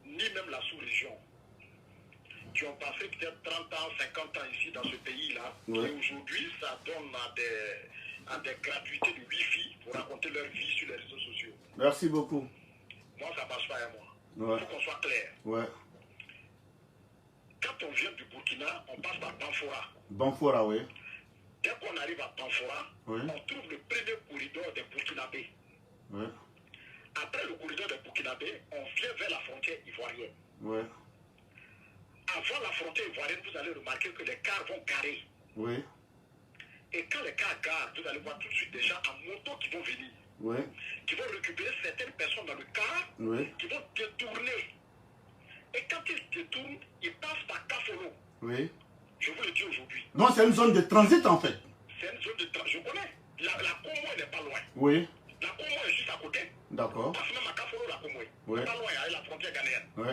ni même la sous-région, qui ont passé peut-être 30 ans, 50 ans ici dans ce pays-là, Oui. et aujourd'hui ça donne à des gratuités de Wi-Fi pour raconter leur vie sur les réseaux sociaux. Merci beaucoup. Moi ça passe pas à moi. Ouais. Il faut qu'on soit clair. Ouais. Quand on vient du Burkina, on passe par Banfora. Banfora, oui. Dès qu'on arrive à Banfora, Oui. on trouve le premier corridor des Burkinabés. Oui. Après le corridor des Burkinabés, on vient vers la frontière ivoirienne. Oui. Avant la frontière ivoirienne, vous allez remarquer que les cars vont garer. Oui. Et quand les cars garent, vous allez voir tout de suite des gens en moto qui vont venir, Oui. qui vont récupérer certaines personnes dans le car, Oui. qui vont détourner. Et quand ils détournent, ils passent par Kafolo. Oui. Je vous le dis aujourd'hui. Donc c'est une zone de transit en fait. C'est une zone de transit. Je connais. La Congo, elle n'est pas loin. Oui. La Congo est juste à côté. D'accord. Passe même à Kafolo, la Congo. Oui. C'est pas loin, avec la frontière ghanéenne. Oui.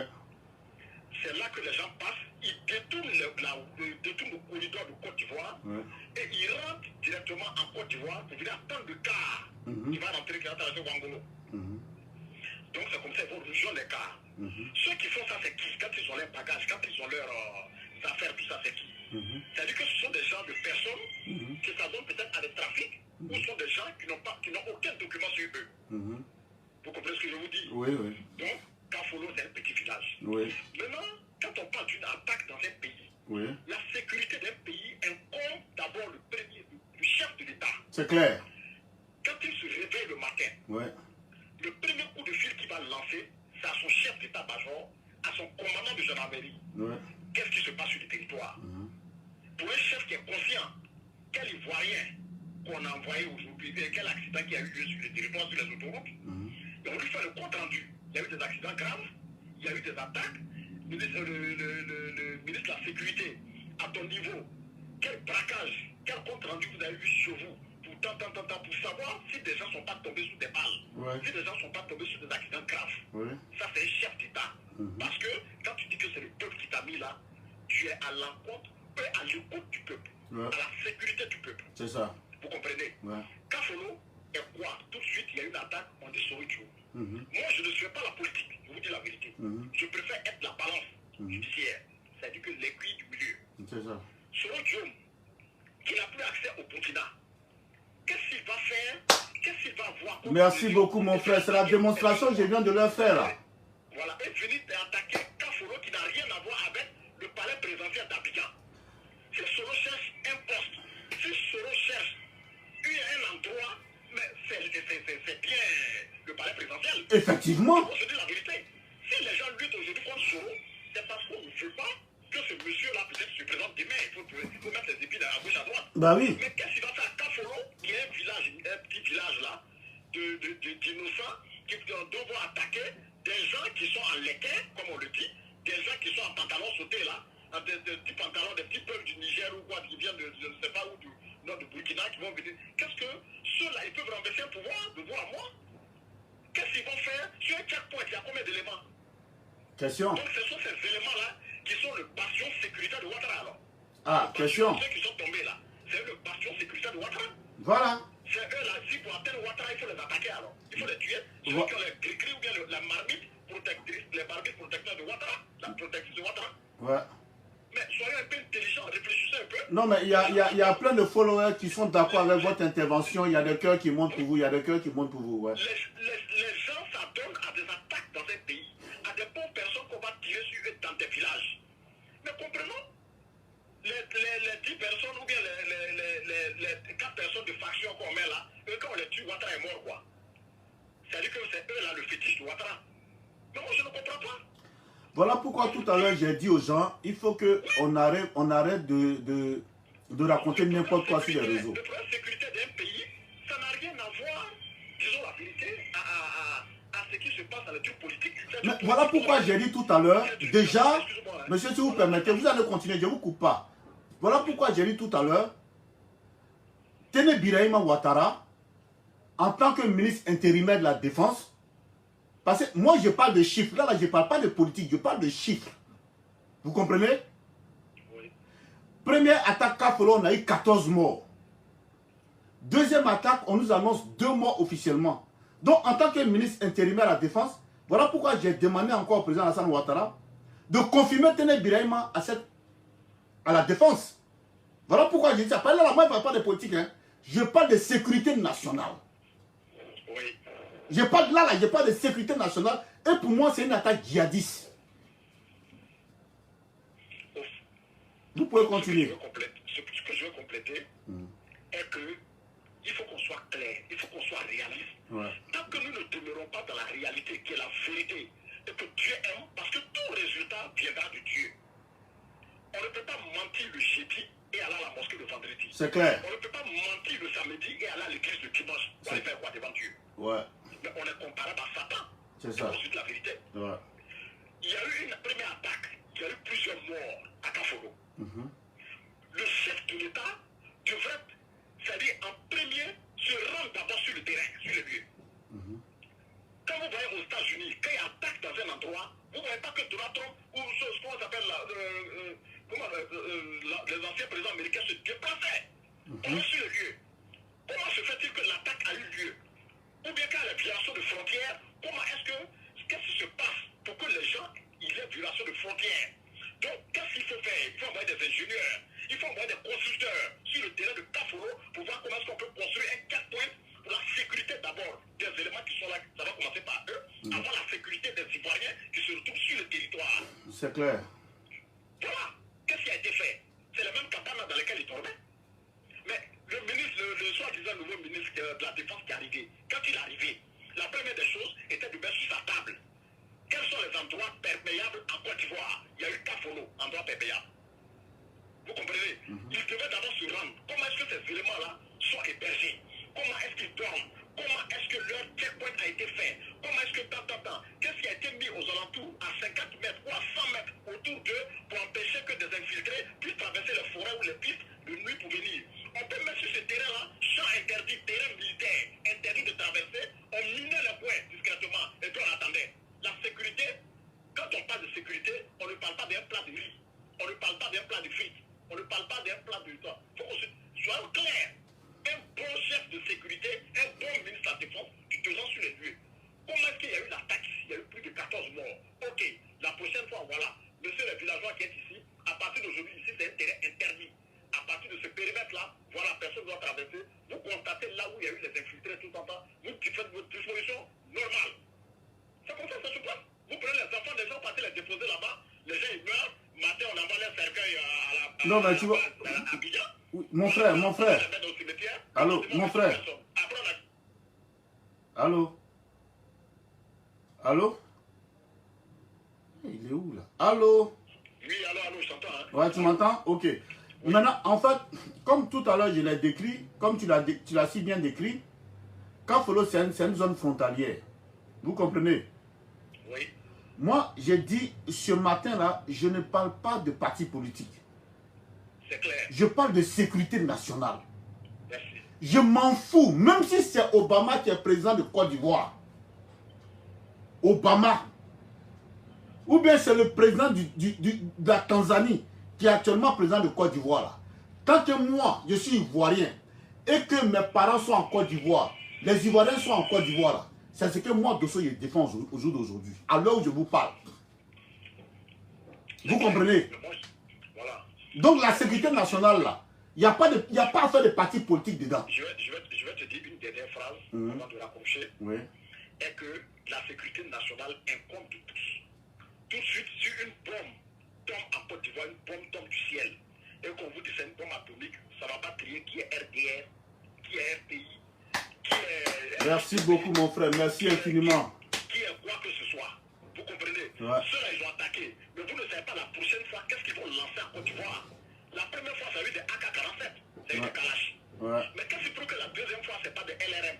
C'est là que les gens passent, ils détournent le corridor de Côte d'Ivoire, Oui. et ils rentrent directement en Côte d'Ivoire pour venir attendre le car. Il va rentrer, qui va traverser Wangolo. Donc c'est comme ça, ils vont rejoindre les cars. Ceux qui font ça, c'est qui? Quand ils ont leurs bagages, quand ils ont leurs affaires, tout ça, c'est qui? C'est-à-dire que ce sont des gens de personnes qui s'adonnent peut-être à des trafics, ou ce sont des gens qui n'ont aucun document sur eux. Vous comprenez ce que je vous dis? Oui, oui. Donc, Kafolo, c'est un petit village. Oui. Maintenant, quand on parle d'une attaque dans un pays, Oui. la sécurité d'un pays incombe d'abord le chef de l'État. C'est clair. Quand il se réveille le matin, Oui. le premier coup de fil qu'il va lancer, c'est à son chef d'état-major, à son commandant de gendarmerie. Oui. Qu'est-ce qui se passe sur le territoire? Pour un chef qui est conscient, quel Ivoirien qu'on a envoyé aujourd'hui, quel accident qui a eu lieu sur le territoire, sur les autoroutes, et on lui fait le compte rendu. Il y a eu des accidents graves, il y a eu des attaques. Le ministre de la Sécurité, à ton niveau, quel braquage, quel compte rendu vous avez eu sur vous pour savoir si des gens ne sont pas tombés sous des balles, si des gens ne sont pas tombés sur des accidents graves. Ça, c'est un chef d'État. Parce que quand tu dis que c'est le peuple qui t'a mis là, tu es à l'encontre, à l'écoute du peuple, à la sécurité du peuple. C'est ça. Vous comprenez? Kafolo est quoi? Tout de suite, il y a une attaque, on dit Soweto. Moi, je ne suis pas la politique, je vous dis la vérité. Je préfère être la balance judiciaire, c'est-à-dire que l'aiguille du milieu. C'est ça. Soweto, qui n'a plus accès au Burkina, qu'est-ce qu'il va faire? Qu'est-ce qu'il va avoir? Merci beaucoup, mon frère. C'est la démonstration que je viens de leur faire là. Voilà, et venir attaquer Kafolo qui n'a rien à voir avec le palais présidentiel d'Abidjan. Si Soro cherche un poste, si Soro cherche un endroit, mais c'est bien le palais présidentiel. Effectivement. On se dit la vérité. Si les gens luttent aujourd'hui contre Soro, c'est parce qu'on ne veut pas que ce monsieur-là peut-être se présente demain. Il faut mettre les épines à gauche, à droite. Bah oui. Mais qu'est-ce qu'il va faire à Kafolo, qui est un petit village là, d'innocents, dont vont attaquer des gens qui sont en léquin, comme on le dit, des gens qui sont en pantalon sauté là, des petits pantalons, des petits peuples du Niger ou quoi, qui viennent de je ne sais pas où, du nord du Burkina, qui vont venir. Qu'est-ce que ceux-là, ils peuvent renverser un pouvoir de vous à moi? Qu'est-ce qu'ils vont faire? Sur un checkpoint, il y a combien d'éléments? Question. Donc ce sont ces éléments-là qui sont le bastion sécuritaire de Ouattara alors. Ah, question. Ceux qui sont tombés là, c'est le bastion sécuritaire de Ouattara. Voilà. C'est eux là, si pour atteindre Ouattara, il faut les attaquer alors. Il faut les tuer. Ceux qui ont les gris ou bien la marmite protectrice, les marmites protecteurs de Ouattara, la protectrice de Ouattara. Ouais. Mais soyez un peu intelligents, réfléchissez un peu. Non, mais il y a plein de followers qui sont d'accord avec votre intervention. Il y a des cœurs qui montent pour vous, il y a des cœurs qui montent pour vous. Ouais. Les gens s'adonnent à des attaques dans un pays, à des bonnes personnes qu'on va tirer sur eux dans des villages. Mais comprenons, les 10 personnes ou bien les 4 personnes de faction qu'on met là, eux quand on les tue, Ouattara est mort quoi. C'est-à-dire que c'est eux là le fétiche de Ouattara. Mais moi je ne comprends pas. Voilà pourquoi tout à l'heure j'ai dit aux gens, il faut qu'on arrête de raconter n'importe quoi sur les réseaux. Le problème de sécurité d'un pays, ça n'a rien à voir, disons la vérité, à ce qui se passe dans les trucs politiques. Mais voilà pourquoi j'ai dit tout à l'heure, déjà, monsieur, si vous permettez, vous allez continuer, je ne vous coupe pas. Voilà pourquoi j'ai dit tout à l'heure, Tene Birahima Ouattara, en tant que ministre intérimaire de la Défense, parce que moi je parle de chiffres, là je ne parle pas de politique, je parle de chiffres. Vous comprenez? Oui. Première attaque Kafolo, on a eu 14 morts. Deuxième attaque, on nous annonce 2 morts officiellement. Donc, en tant que ministre intérimaire à la Défense, voilà pourquoi j'ai demandé encore au président Alassane Ouattara de confirmer Téné Birahima à la Défense. Voilà pourquoi j'ai dit ça. Moi, je ne parle pas de politique. Hein. Je parle de sécurité nationale. Oui. Je parle de sécurité nationale. Et pour moi, c'est une attaque djihadiste. Vous pouvez continuer. Ce que je veux compléter est que il faut qu'on soit clair, il faut qu'on soit réaliste. Ouais. Tant que nous ne demeurons pas dans la réalité, qui est la vérité, et que Dieu aime, parce que tout résultat viendra de Dieu. On ne peut pas mentir le jeudi et aller à la mosquée le vendredi. C'est clair. On ne peut pas mentir le samedi et aller à l'église le dimanche. On va faire quoi devant Dieu? Ouais. Mais on est comparable à Satan. C'est ça. Ensuite, la vérité. Ouais. Il y a eu une première attaque. Il y a eu plusieurs morts à Kafolo. Le chef de l'État devrait, c'est-à-dire en premier, se rendre d'abord sur le terrain, sur le lieu. Quand vous voyez aux États-Unis, quand il attaque dans un endroit, vous ne voyez pas que Donald Trump ou ce qu'on appelle les anciens présidents américains se déplaçaient. On est sur le lieu. Comment se fait-il que l'attaque a eu lieu? Ou bien quand il y a la violation de frontières, qu'est-ce qui se passe pour que les gens, il y ait violation de frontières? Donc, qu'est-ce qu'il faut faire? Il faut envoyer des ingénieurs, il faut envoyer des constructeurs sur le terrain de Kafolo pour voir comment est-ce qu'on peut construire un 4 points pour la sécurité d'abord des éléments qui sont là. Ça va commencer par eux, avant la sécurité des Ivoiriens qui se retrouvent sur le territoire. C'est clair. Voilà. Qu'est-ce qui a été fait? C'est les mêmes cabanes dans lesquelles ils tournaient. Mais le ministre, le soi-disant nouveau ministre de la Défense qui est arrivé, quand il est arrivé, la première des choses était de mettre sur sa table quels sont les endroits perméables en Côte d'Ivoire. Il y a eu Kafolo, endroit perméable. Vous comprenez? Il devait d'abord se rendre. Comment est-ce que ces éléments-là sont hébergés? Comment est-ce qu'ils dorment? Comment est-ce que leur checkpoint a été fait? Comment est-ce que qu'est-ce qui a été mis aux alentours à 50 mètres ou à 100 mètres autour d'eux pour empêcher que des infiltrés puissent traverser les forêts ou les pistes de nuit pour venir? On peut mettre sur ce terrain-là, champ interdit, terrain militaire, interdit de traverser, on minait les points discrètement et puis on attendait. La sécurité, quand on parle de sécurité, on ne parle pas d'un plat de riz, on ne parle pas d'un plat de frites, on ne parle pas d'un plat de temps. Il faut qu'on soit clair. Un bon chef de sécurité, un bon ministre de la Défense, tu te rends sur les lieux. Comment est-ce qu'il y a eu l'attaque ici? Il y a eu plus de 14 morts. Ok, la prochaine fois, voilà, monsieur le villageois qui est ici, à partir d'aujourd'hui, ici, c'est un terrain interdit. À partir de ce périmètre-là, voilà, personne ne doit traverser. Vous constatez là où il y a eu les infiltrés tout le temps, vous faites votre disposition normale. C'est comme ça que ça se passe. Vous prenez les enfants des gens, partez les déposer là-bas, les gens ils meurent, matin on envoie les cercueils à non, mais tu vois. Oui, mon frère. Allô, mon frère. Allô. Il est où là? Allô. Oui, allô, je t'entends. Hein? Ouais, tu m'entends? Ok. Maintenant, en fait, comme tout à l'heure je l'ai décrit, comme tu l'as si bien décrit, Kafolo c'est une zone frontalière. Vous comprenez? Oui. Moi, j'ai dit ce matin-là, je ne parle pas de parti politique. C'est clair. Je parle de sécurité nationale. Merci. Je m'en fous, même si c'est Obama qui est président de Côte d'Ivoire. Obama. Ou bien c'est le président de la Tanzanie qui est actuellement président de Côte d'Ivoire. Tant que moi, je suis ivoirien et que mes parents sont en Côte d'Ivoire, les Ivoiriens sont en Côte d'Ivoire, c'est ce que moi, Dosso, je défends au jour d'aujourd'hui, à l'heure où je vous parle. Vous comprenez? Voilà. Donc la sécurité nationale, là, il n'y a pas à faire de parti politique dedans. Je vais te dire une dernière phrase avant de raccrocher. Oui. Est que la sécurité nationale incombe de tous. Tout de suite, si une bombe tombe en Côte d'Ivoire, une bombe tombe du ciel, et qu'on vous dit c'est une bombe atomique, ça ne va pas trier qui est RDR, qui est RPI, qui est... Merci beaucoup mon frère, merci infiniment. Qui est quoi que ce soit. Vous comprenez? Ouais. Ceux-là, ils ont attaqué. Mais vous ne savez pas la prochaine fois, qu'est-ce qu'ils vont lancer en Côte d'Ivoire. La première fois, ça a eu des AK-47, ça a eu des Kalash. Ouais. Mais qu'est-ce qui prouve que la deuxième fois, ce n'est pas des LRM?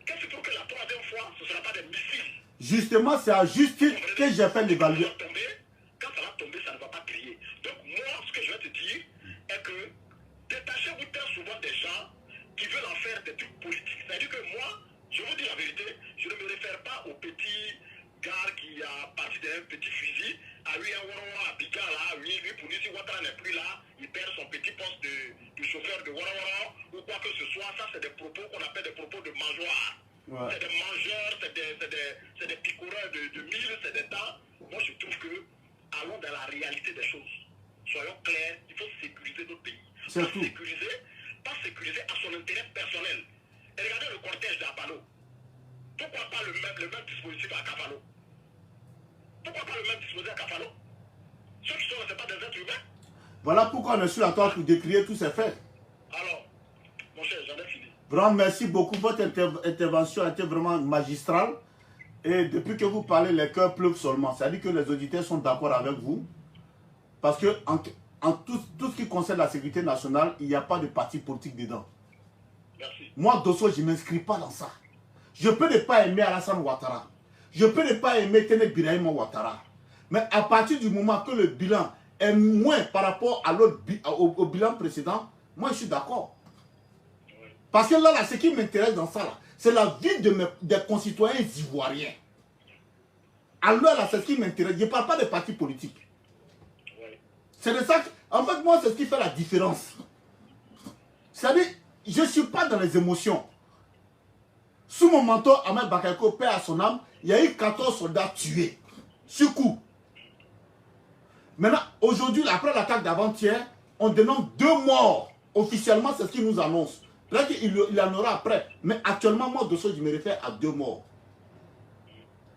Qu'est-ce qui prouve que la troisième fois, ce ne sera pas des missiles? Justement, c'est à juste titre que j'ai fait l'évaluation. Quand ça va tomber, ça ne va pas crier. Donc moi, ce que je vais te dire est que détachez-vous très souvent des gens qui veulent en faire des trucs politiques. C'est-à-dire que moi, je vous dis la vérité, je ne me réfère pas au petit gars qui a parti d'un petit fusil a eu un Ouattara à Abidjan là, lui pour dire si Ouattara n'est plus là, il perd son petit poste de chauffeur de Ouattara ou quoi que ce soit. Ça, c'est des propos qu'on appelle des propos de mangeoires. Ouais. C'est des mangeurs, c'est des picoreurs de mille, c'est des temps. Moi, je trouve que, allons dans la réalité des choses. Soyons clairs, il faut sécuriser notre pays. Pas sécuriser à son intérêt personnel. Et regardez le cortège d'Apalo. Pourquoi pas le même dispositif à Kafalo? Pourquoi pas le même dispositif à Kafalo? Ceux qui sont là, ce n'est pas des êtres humains. Voilà pourquoi on est sur la table pour décrire tous ces faits. Alors, mon cher, j'en ai fini. Vraiment, merci beaucoup. Votre intervention a été vraiment magistrale. Et depuis que vous parlez, les cœurs pleuvent seulement. C'est-à-dire que les auditeurs sont d'accord avec vous. Parce que en tout ce qui concerne la sécurité nationale, il n'y a pas de parti politique dedans. Merci. Moi, Dosso, je ne m'inscris pas dans ça. Je peux ne pas aimer Alassane Ouattara. Je peux ne pas aimer Tene Birahim Ouattara. Mais à partir du moment que le bilan est moins par rapport à au bilan précédent, moi, je suis d'accord. Parce que là, ce qui m'intéresse dans ça, c'est la vie des concitoyens ivoiriens. Alors là, c'est ce qui m'intéresse. Je ne parle pas des partis politiques. C'est de ça en fait, moi, c'est ce qui fait la différence. C'est-à-dire, je ne suis pas dans les émotions. Sous mon manteau, Ahmed Bakayoko, paix à son âme, il y a eu 14 soldats tués. Sur coup. Maintenant, aujourd'hui, après l'attaque d'avant-hier, on dénombre 2 morts. Officiellement, c'est ce qu'il nous annonce. Là, il en aura après. Mais actuellement, moi, Dosso, je me réfère à 2 morts.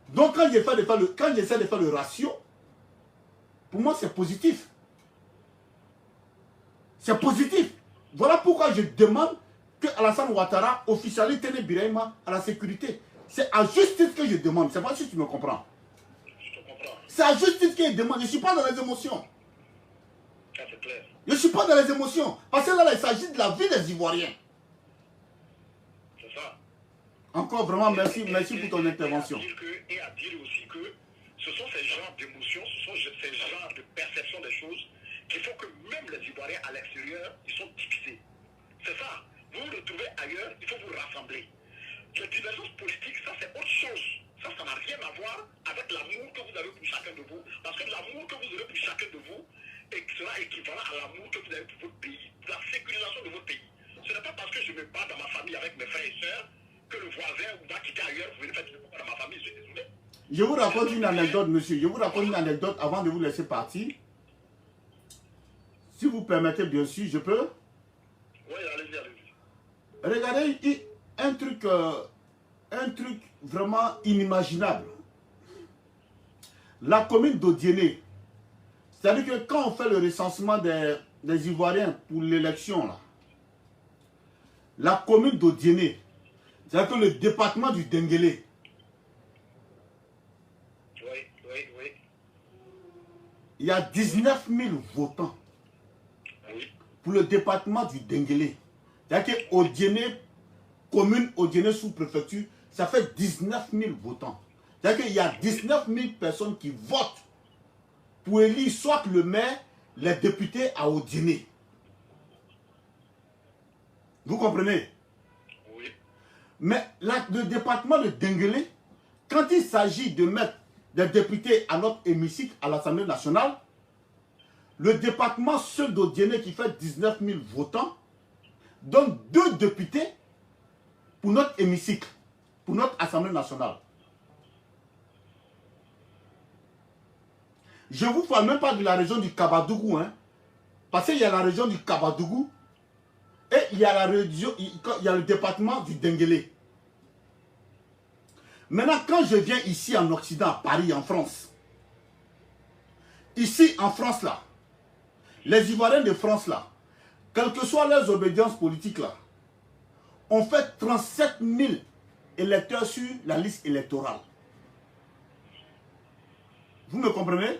Donc, quand j'essaie de faire le ratio, pour moi, c'est positif. C'est positif. Voilà pourquoi je demande que Alassane Ouattara officialise Tene Birahim à la sécurité. C'est à juste titre que je demande. C'est pas si tu me comprends. Je te comprends. C'est à juste titre que je demande. Je ne suis pas dans les émotions. Ça, c'est clair. Je ne suis pas dans les émotions. Parce que là, il s'agit de la vie des Ivoiriens. C'est ça. Encore vraiment, merci pour ton intervention. Et à dire aussi que ce sont ces genres d'émotions, ce sont ces genres de perception des choses qu'il faut que même les Ivoiriens à l'extérieur, ils sont divisés. C'est ça. Vous vous retrouvez ailleurs, il faut vous rassembler. Les divergences politiques, ça c'est autre chose. Ça n'a rien à voir avec l'amour que vous avez pour chacun de vous. Parce que l'amour que vous avez pour chacun de vous sera équivalent à l'amour que vous avez pour votre pays, pour la sécurisation de votre pays. Ce n'est pas parce que je me bats dans ma famille avec mes frères et sœurs que le voisin va quitter ailleurs pour venir faire du dans ma famille. Je suis désolé. Je vous raconte une anecdote, monsieur. Je vous raconte une anecdote avant de vous laisser partir. Si vous permettez, bien sûr, je peux? Oui, allez-y, allez-y. Regardez un truc vraiment inimaginable. La commune d'Odiéné, c'est-à-dire que quand on fait le recensement des Ivoiriens pour l'élection, là, la commune d'Odiéné, c'est-à-dire que le département du Denguélé, oui. Il y a 19 000 votants pour le département du Denguélé. C'est-à-dire qu'Odiéné, commune Odiéné sous-préfecture, ça fait 19 000 votants. C'est-à-dire qu'il y a 19 000 personnes qui votent pour élire soit le maire, les députés à Odiéné. Vous comprenez? Oui. Mais le département de Denguélé, quand il s'agit de mettre des députés à notre hémicycle à l'Assemblée nationale, le département seul d'Odiéné qui fait 19 000 votants donne 2 députés pour notre hémicycle, pour notre Assemblée nationale. Je ne vous parle même pas de la région du Kabadougou, hein, parce qu'il y a la région du Kabadougou et il y a le département du Denguélé. Maintenant, quand je viens ici en Occident, à Paris, en France, ici en France, là, les Ivoiriens de France, là, quelles que soient leurs obédiences politiques, là, on fait 37 000 électeurs sur la liste électorale. Vous me comprenez?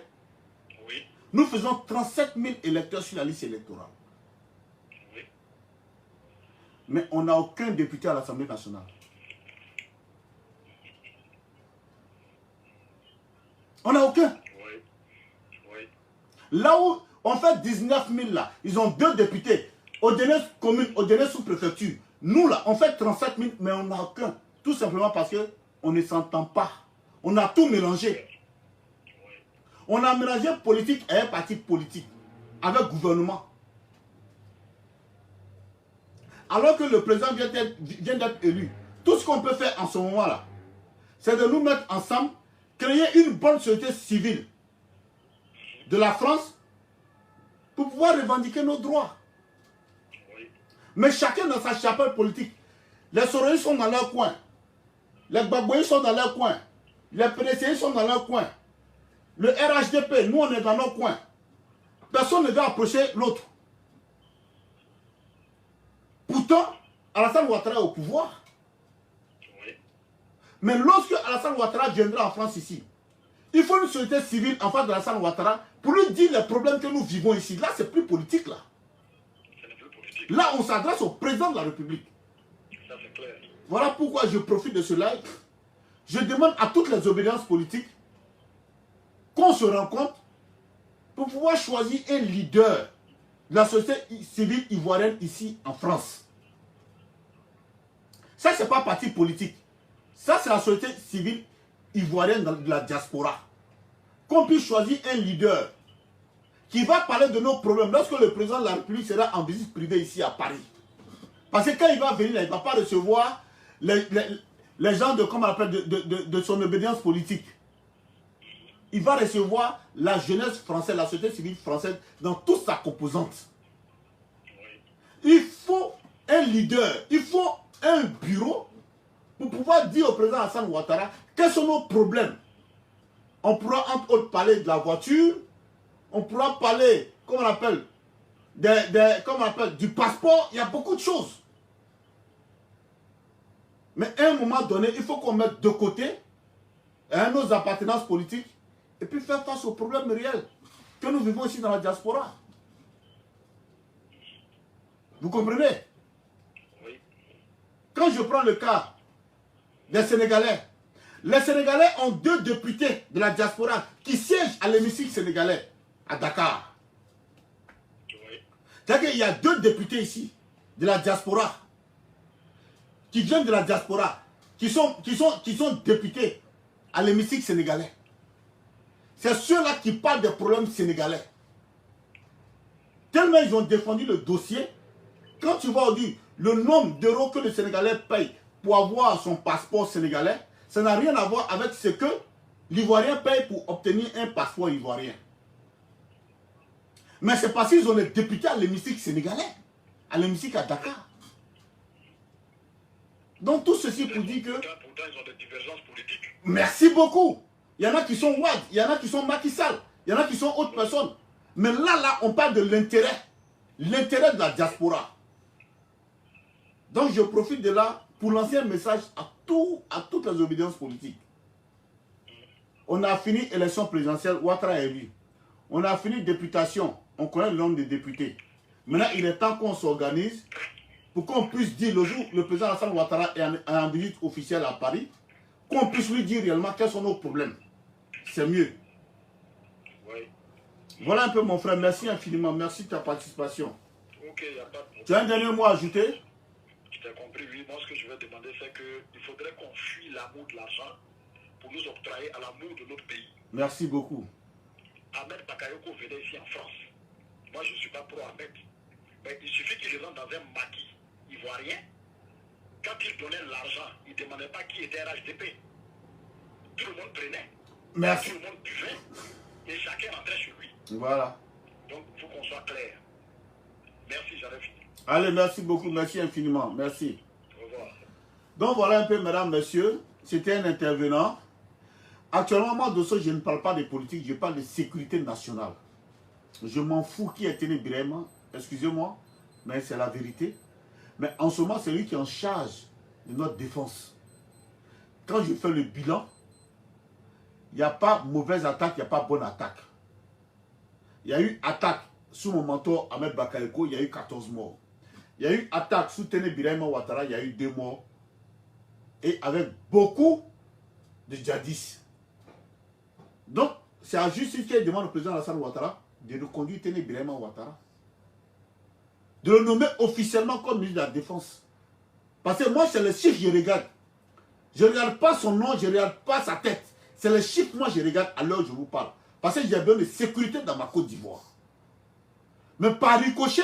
Oui. Nous faisons 37 000 électeurs sur la liste électorale. Oui. Mais on n'a aucun député à l'Assemblée nationale. On n'a aucun. Oui. Là où on fait 19 000 là, ils ont 2 députés. Odiéné commune, Odiéné sous-préfecture. Nous là, on fait 37 000, mais on n'a aucun. Tout simplement parce qu'on ne s'entend pas. On a tout mélangé. On a mélangé politique et un parti politique avec gouvernement. Alors que le président vient d'être élu. Tout ce qu'on peut faire en ce moment-là, c'est de nous mettre ensemble, créer une bonne société civile de la France pour pouvoir revendiquer nos droits. Mais chacun dans sa chapelle politique. Les Soroïs sont dans leur coin. Les Gbagboïs sont dans leur coin. Les PDCI sont dans leur coin. Le RHDP, nous on est dans nos coins. Personne ne va approcher l'autre. Pourtant, Alassane Ouattara est au pouvoir. Mais lorsque Alassane Ouattara viendra en France ici, il faut une société civile en face d'Alassane Ouattara pour lui dire les problèmes que nous vivons ici. Là, c'est plus politique là. Là, on s'adresse au président de la République. Ça, c'est clair. Voilà pourquoi je profite de ce live. Je demande à toutes les obédiences politiques qu'on se rencontre pour pouvoir choisir un leader de la société civile ivoirienne ici en France. Ça, ce n'est pas parti politique. Ça, c'est la société civile ivoirienne de la diaspora. Qu'on puisse choisir un leader qui va parler de nos problèmes lorsque le président de la République sera en visite privée ici à Paris. Parce que quand il va venir là, il ne va pas recevoir les gens de, comment on appelle, de son obédience politique. Il va recevoir la jeunesse française, la société civile française dans toute sa composante. Il faut un leader, il faut un bureau pour pouvoir dire au président Alassane Ouattara quels sont nos problèmes. On pourra entre autres parler de la voiture, on pourra parler, comment on appelle, du passeport, il y a beaucoup de choses. Mais à un moment donné, il faut qu'on mette de côté nos appartenances politiques et puis faire face aux problèmes réels que nous vivons ici dans la diaspora. Vous comprenez? Oui. Quand je prends le cas des Sénégalais, les Sénégalais ont 2 députés de la diaspora qui siègent à l'hémicycle sénégalais à Dakar. Oui. C'est-à-dire qu'il y a 2 députés ici de la diaspora qui viennent de la diaspora, qui sont députés à l'hémicycle sénégalais. C'est ceux-là qui parlent des problèmes sénégalais. Tellement ils ont défendu le dossier, quand tu vas dire le nombre d'euros que le Sénégalais paye pour avoir son passeport sénégalais, ça n'a rien à voir avec ce que l'Ivoirien paye pour obtenir un passeport ivoirien. Mais c'est parce qu'ils ont des députés à l'hémicycle sénégalais, à l'hémicycle à Dakar. Donc tout ceci pour dire que... Pourtant, ils ont des divergences politiques. Merci beaucoup. Il y en a qui sont Ouad, il y en a qui sont Macky Sall, il y en a qui sont autres personnes. Mais là, on parle de l'intérêt. L'intérêt de la diaspora. Donc je profite de là pour lancer un message à toutes les obédiences politiques. On a fini élection présidentielle, Ouattara est élu. On a fini députation, on connaît le nombre de députés. Maintenant, il est temps qu'on s'organise pour qu'on puisse dire le jour où le président Alassane Ouattara est en visite officielle à Paris, qu'on puisse lui dire réellement quels sont nos problèmes. C'est mieux. Oui. Voilà un peu mon frère, merci infiniment, merci de ta participation. Ok, il n'y a pas de problème. Tu as un dernier mot à ajouter? Je t'ai compris, oui. Moi, ce que je vais demander, c'est qu'il faudrait qu'on fuit l'amour de l'argent pour nous octroyer à l'amour de notre pays. Merci beaucoup. Ahmed Bakayoko venait ici en France. Moi, je ne suis pas pro-Ahmed. Mais il suffit qu'il rentre dans un maquis ivoirien. Quand il donnait l'argent, il ne demandait pas qui était RHDP. Tout le monde prenait. Merci. Tout le monde buvait. Et chacun rentrait chez lui. Voilà. Donc, il faut qu'on soit clair. Merci, j'en ai fini. Allez, merci beaucoup, merci infiniment, merci. Au revoir. Donc voilà un peu, mesdames, messieurs, c'était un intervenant. Actuellement, moi, de ça, je ne parle pas de politique, je parle de sécurité nationale. Je m'en fous qui est Téné Birahima, excusez-moi, mais c'est la vérité. Mais en ce moment, c'est lui qui est en charge de notre défense. Quand je fais le bilan, il n'y a pas mauvaise attaque, il n'y a pas bonne attaque. Il y a eu attaque sous mon mentor Ahmed Bakayoko, il y a eu 14 morts. Il y a eu attaque sous Téné Birahima Ouattara, il y a eu 2 morts. Et avec beaucoup de djihadistes. Donc, c'est à justice qu'il demande au président Alassane Ouattara de reconduire Téné Birahima Ouattara. De le nommer officiellement comme ministre de la Défense. Parce que moi, c'est les chiffres que je regarde. Je ne regarde pas son nom, je ne regarde pas sa tête. C'est les chiffres, moi, je regarde à l'heure où je vous parle. Parce que j'ai besoin de sécurité dans ma Côte d'Ivoire. Mais par ricochet,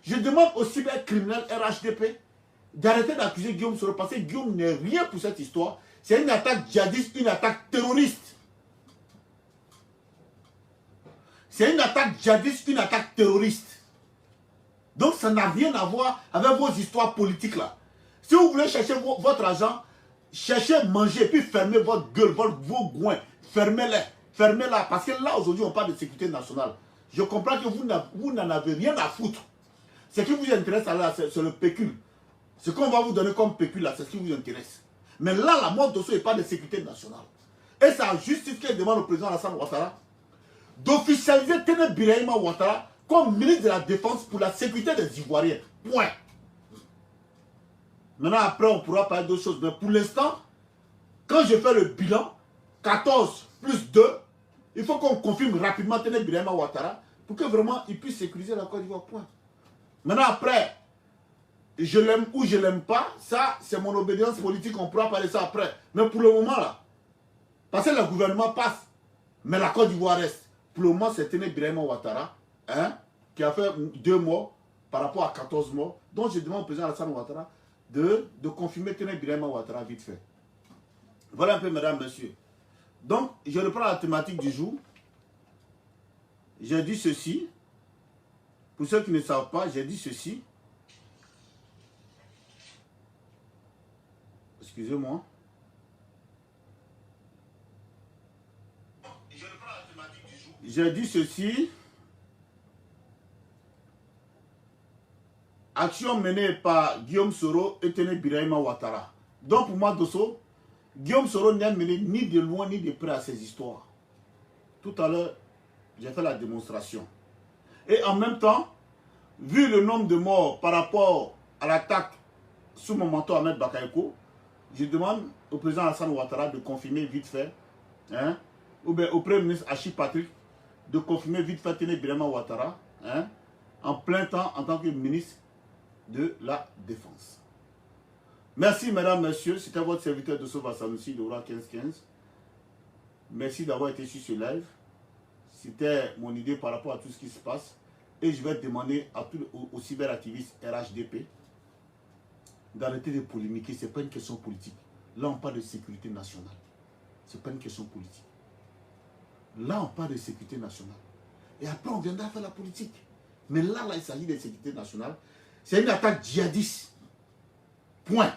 je demande au cybercriminel RHDP d'arrêter d'accuser Guillaume Soro parce que Guillaume n'est rien pour cette histoire. C'est une attaque djihadiste, une attaque terroriste. C'est une attaque djihadiste, une attaque terroriste. Donc ça n'a rien à voir avec vos histoires politiques là. Si vous voulez chercher votre argent, cherchez, mangez, puis fermez votre gueule, vos goins. Fermez-les. Fermez-la. Parce que là aujourd'hui on parle de sécurité nationale. Je comprends que vous n'en avez rien à foutre. Ce qui vous intéresse là, c'est le pécule. Ce qu'on va vous donner comme pécule là, c'est ce qui vous intéresse. Mais là, la mort d'Osso n'est pas de sécurité nationale. Et ça justifie qu'elle demande au président Alassane Ouattara d'officialiser Téné Birahima Ouattara comme ministre de la Défense pour la sécurité des Ivoiriens. Point. Maintenant, après, on pourra parler d'autres choses. Mais pour l'instant, quand je fais le bilan, 14 plus 2, il faut qu'on confirme rapidement Téné Birahima Ouattara pour que vraiment il puisse sécuriser la Côte d'Ivoire. Point. Maintenant, après, je l'aime ou je l'aime pas, ça, c'est mon obédience politique, on pourra parler ça après. Mais pour le moment, là, parce que le gouvernement passe, mais la Côte d'Ivoire reste. Pour le moment, c'est Téné Birahima Ouattara, hein, qui a fait 2 morts par rapport à 14 morts. Donc, je demande au président Alassane Ouattara de confirmer Téné Birahima Ouattara vite fait. Voilà un peu, mesdames, messieurs. Donc, je reprends la thématique du jour. J'ai dit ceci. Pour ceux qui ne savent pas, j'ai dit ceci. Excusez-moi. J'ai dit ceci. Action menée par Guillaume Soro et Téné Birahima Ouattara. Donc pour moi, Dosso, Guillaume Soro n'est mené ni de loin ni de près à ces histoires. Tout à l'heure, j'ai fait la démonstration. Et en même temps, vu le nombre de morts par rapport à l'attaque sous mon manteau Ahmed Bakayoko, je demande au président Alassane Ouattara de confirmer vite fait, hein, ou bien au Premier ministre Achille Patrick, de confirmer vite fait Téné Birahima Ouattara, hein, en plein temps en tant que ministre de la Défense. Merci mesdames, messieurs, c'était votre serviteur de Sauva Sanoussi de Oura 1515. Merci d'avoir été sur ce live. C'était mon idée par rapport à tout ce qui se passe. Et je vais demander à tous aux cyberactivistes RHDP d'arrêter de polémiquer. Ce n'est pas une question politique. Là, on parle de sécurité nationale. Ce n'est pas une question politique. Là, on parle de sécurité nationale. Et après, on viendra faire la politique. Mais là, il s'agit de sécurité nationale. C'est une attaque djihadiste. Point.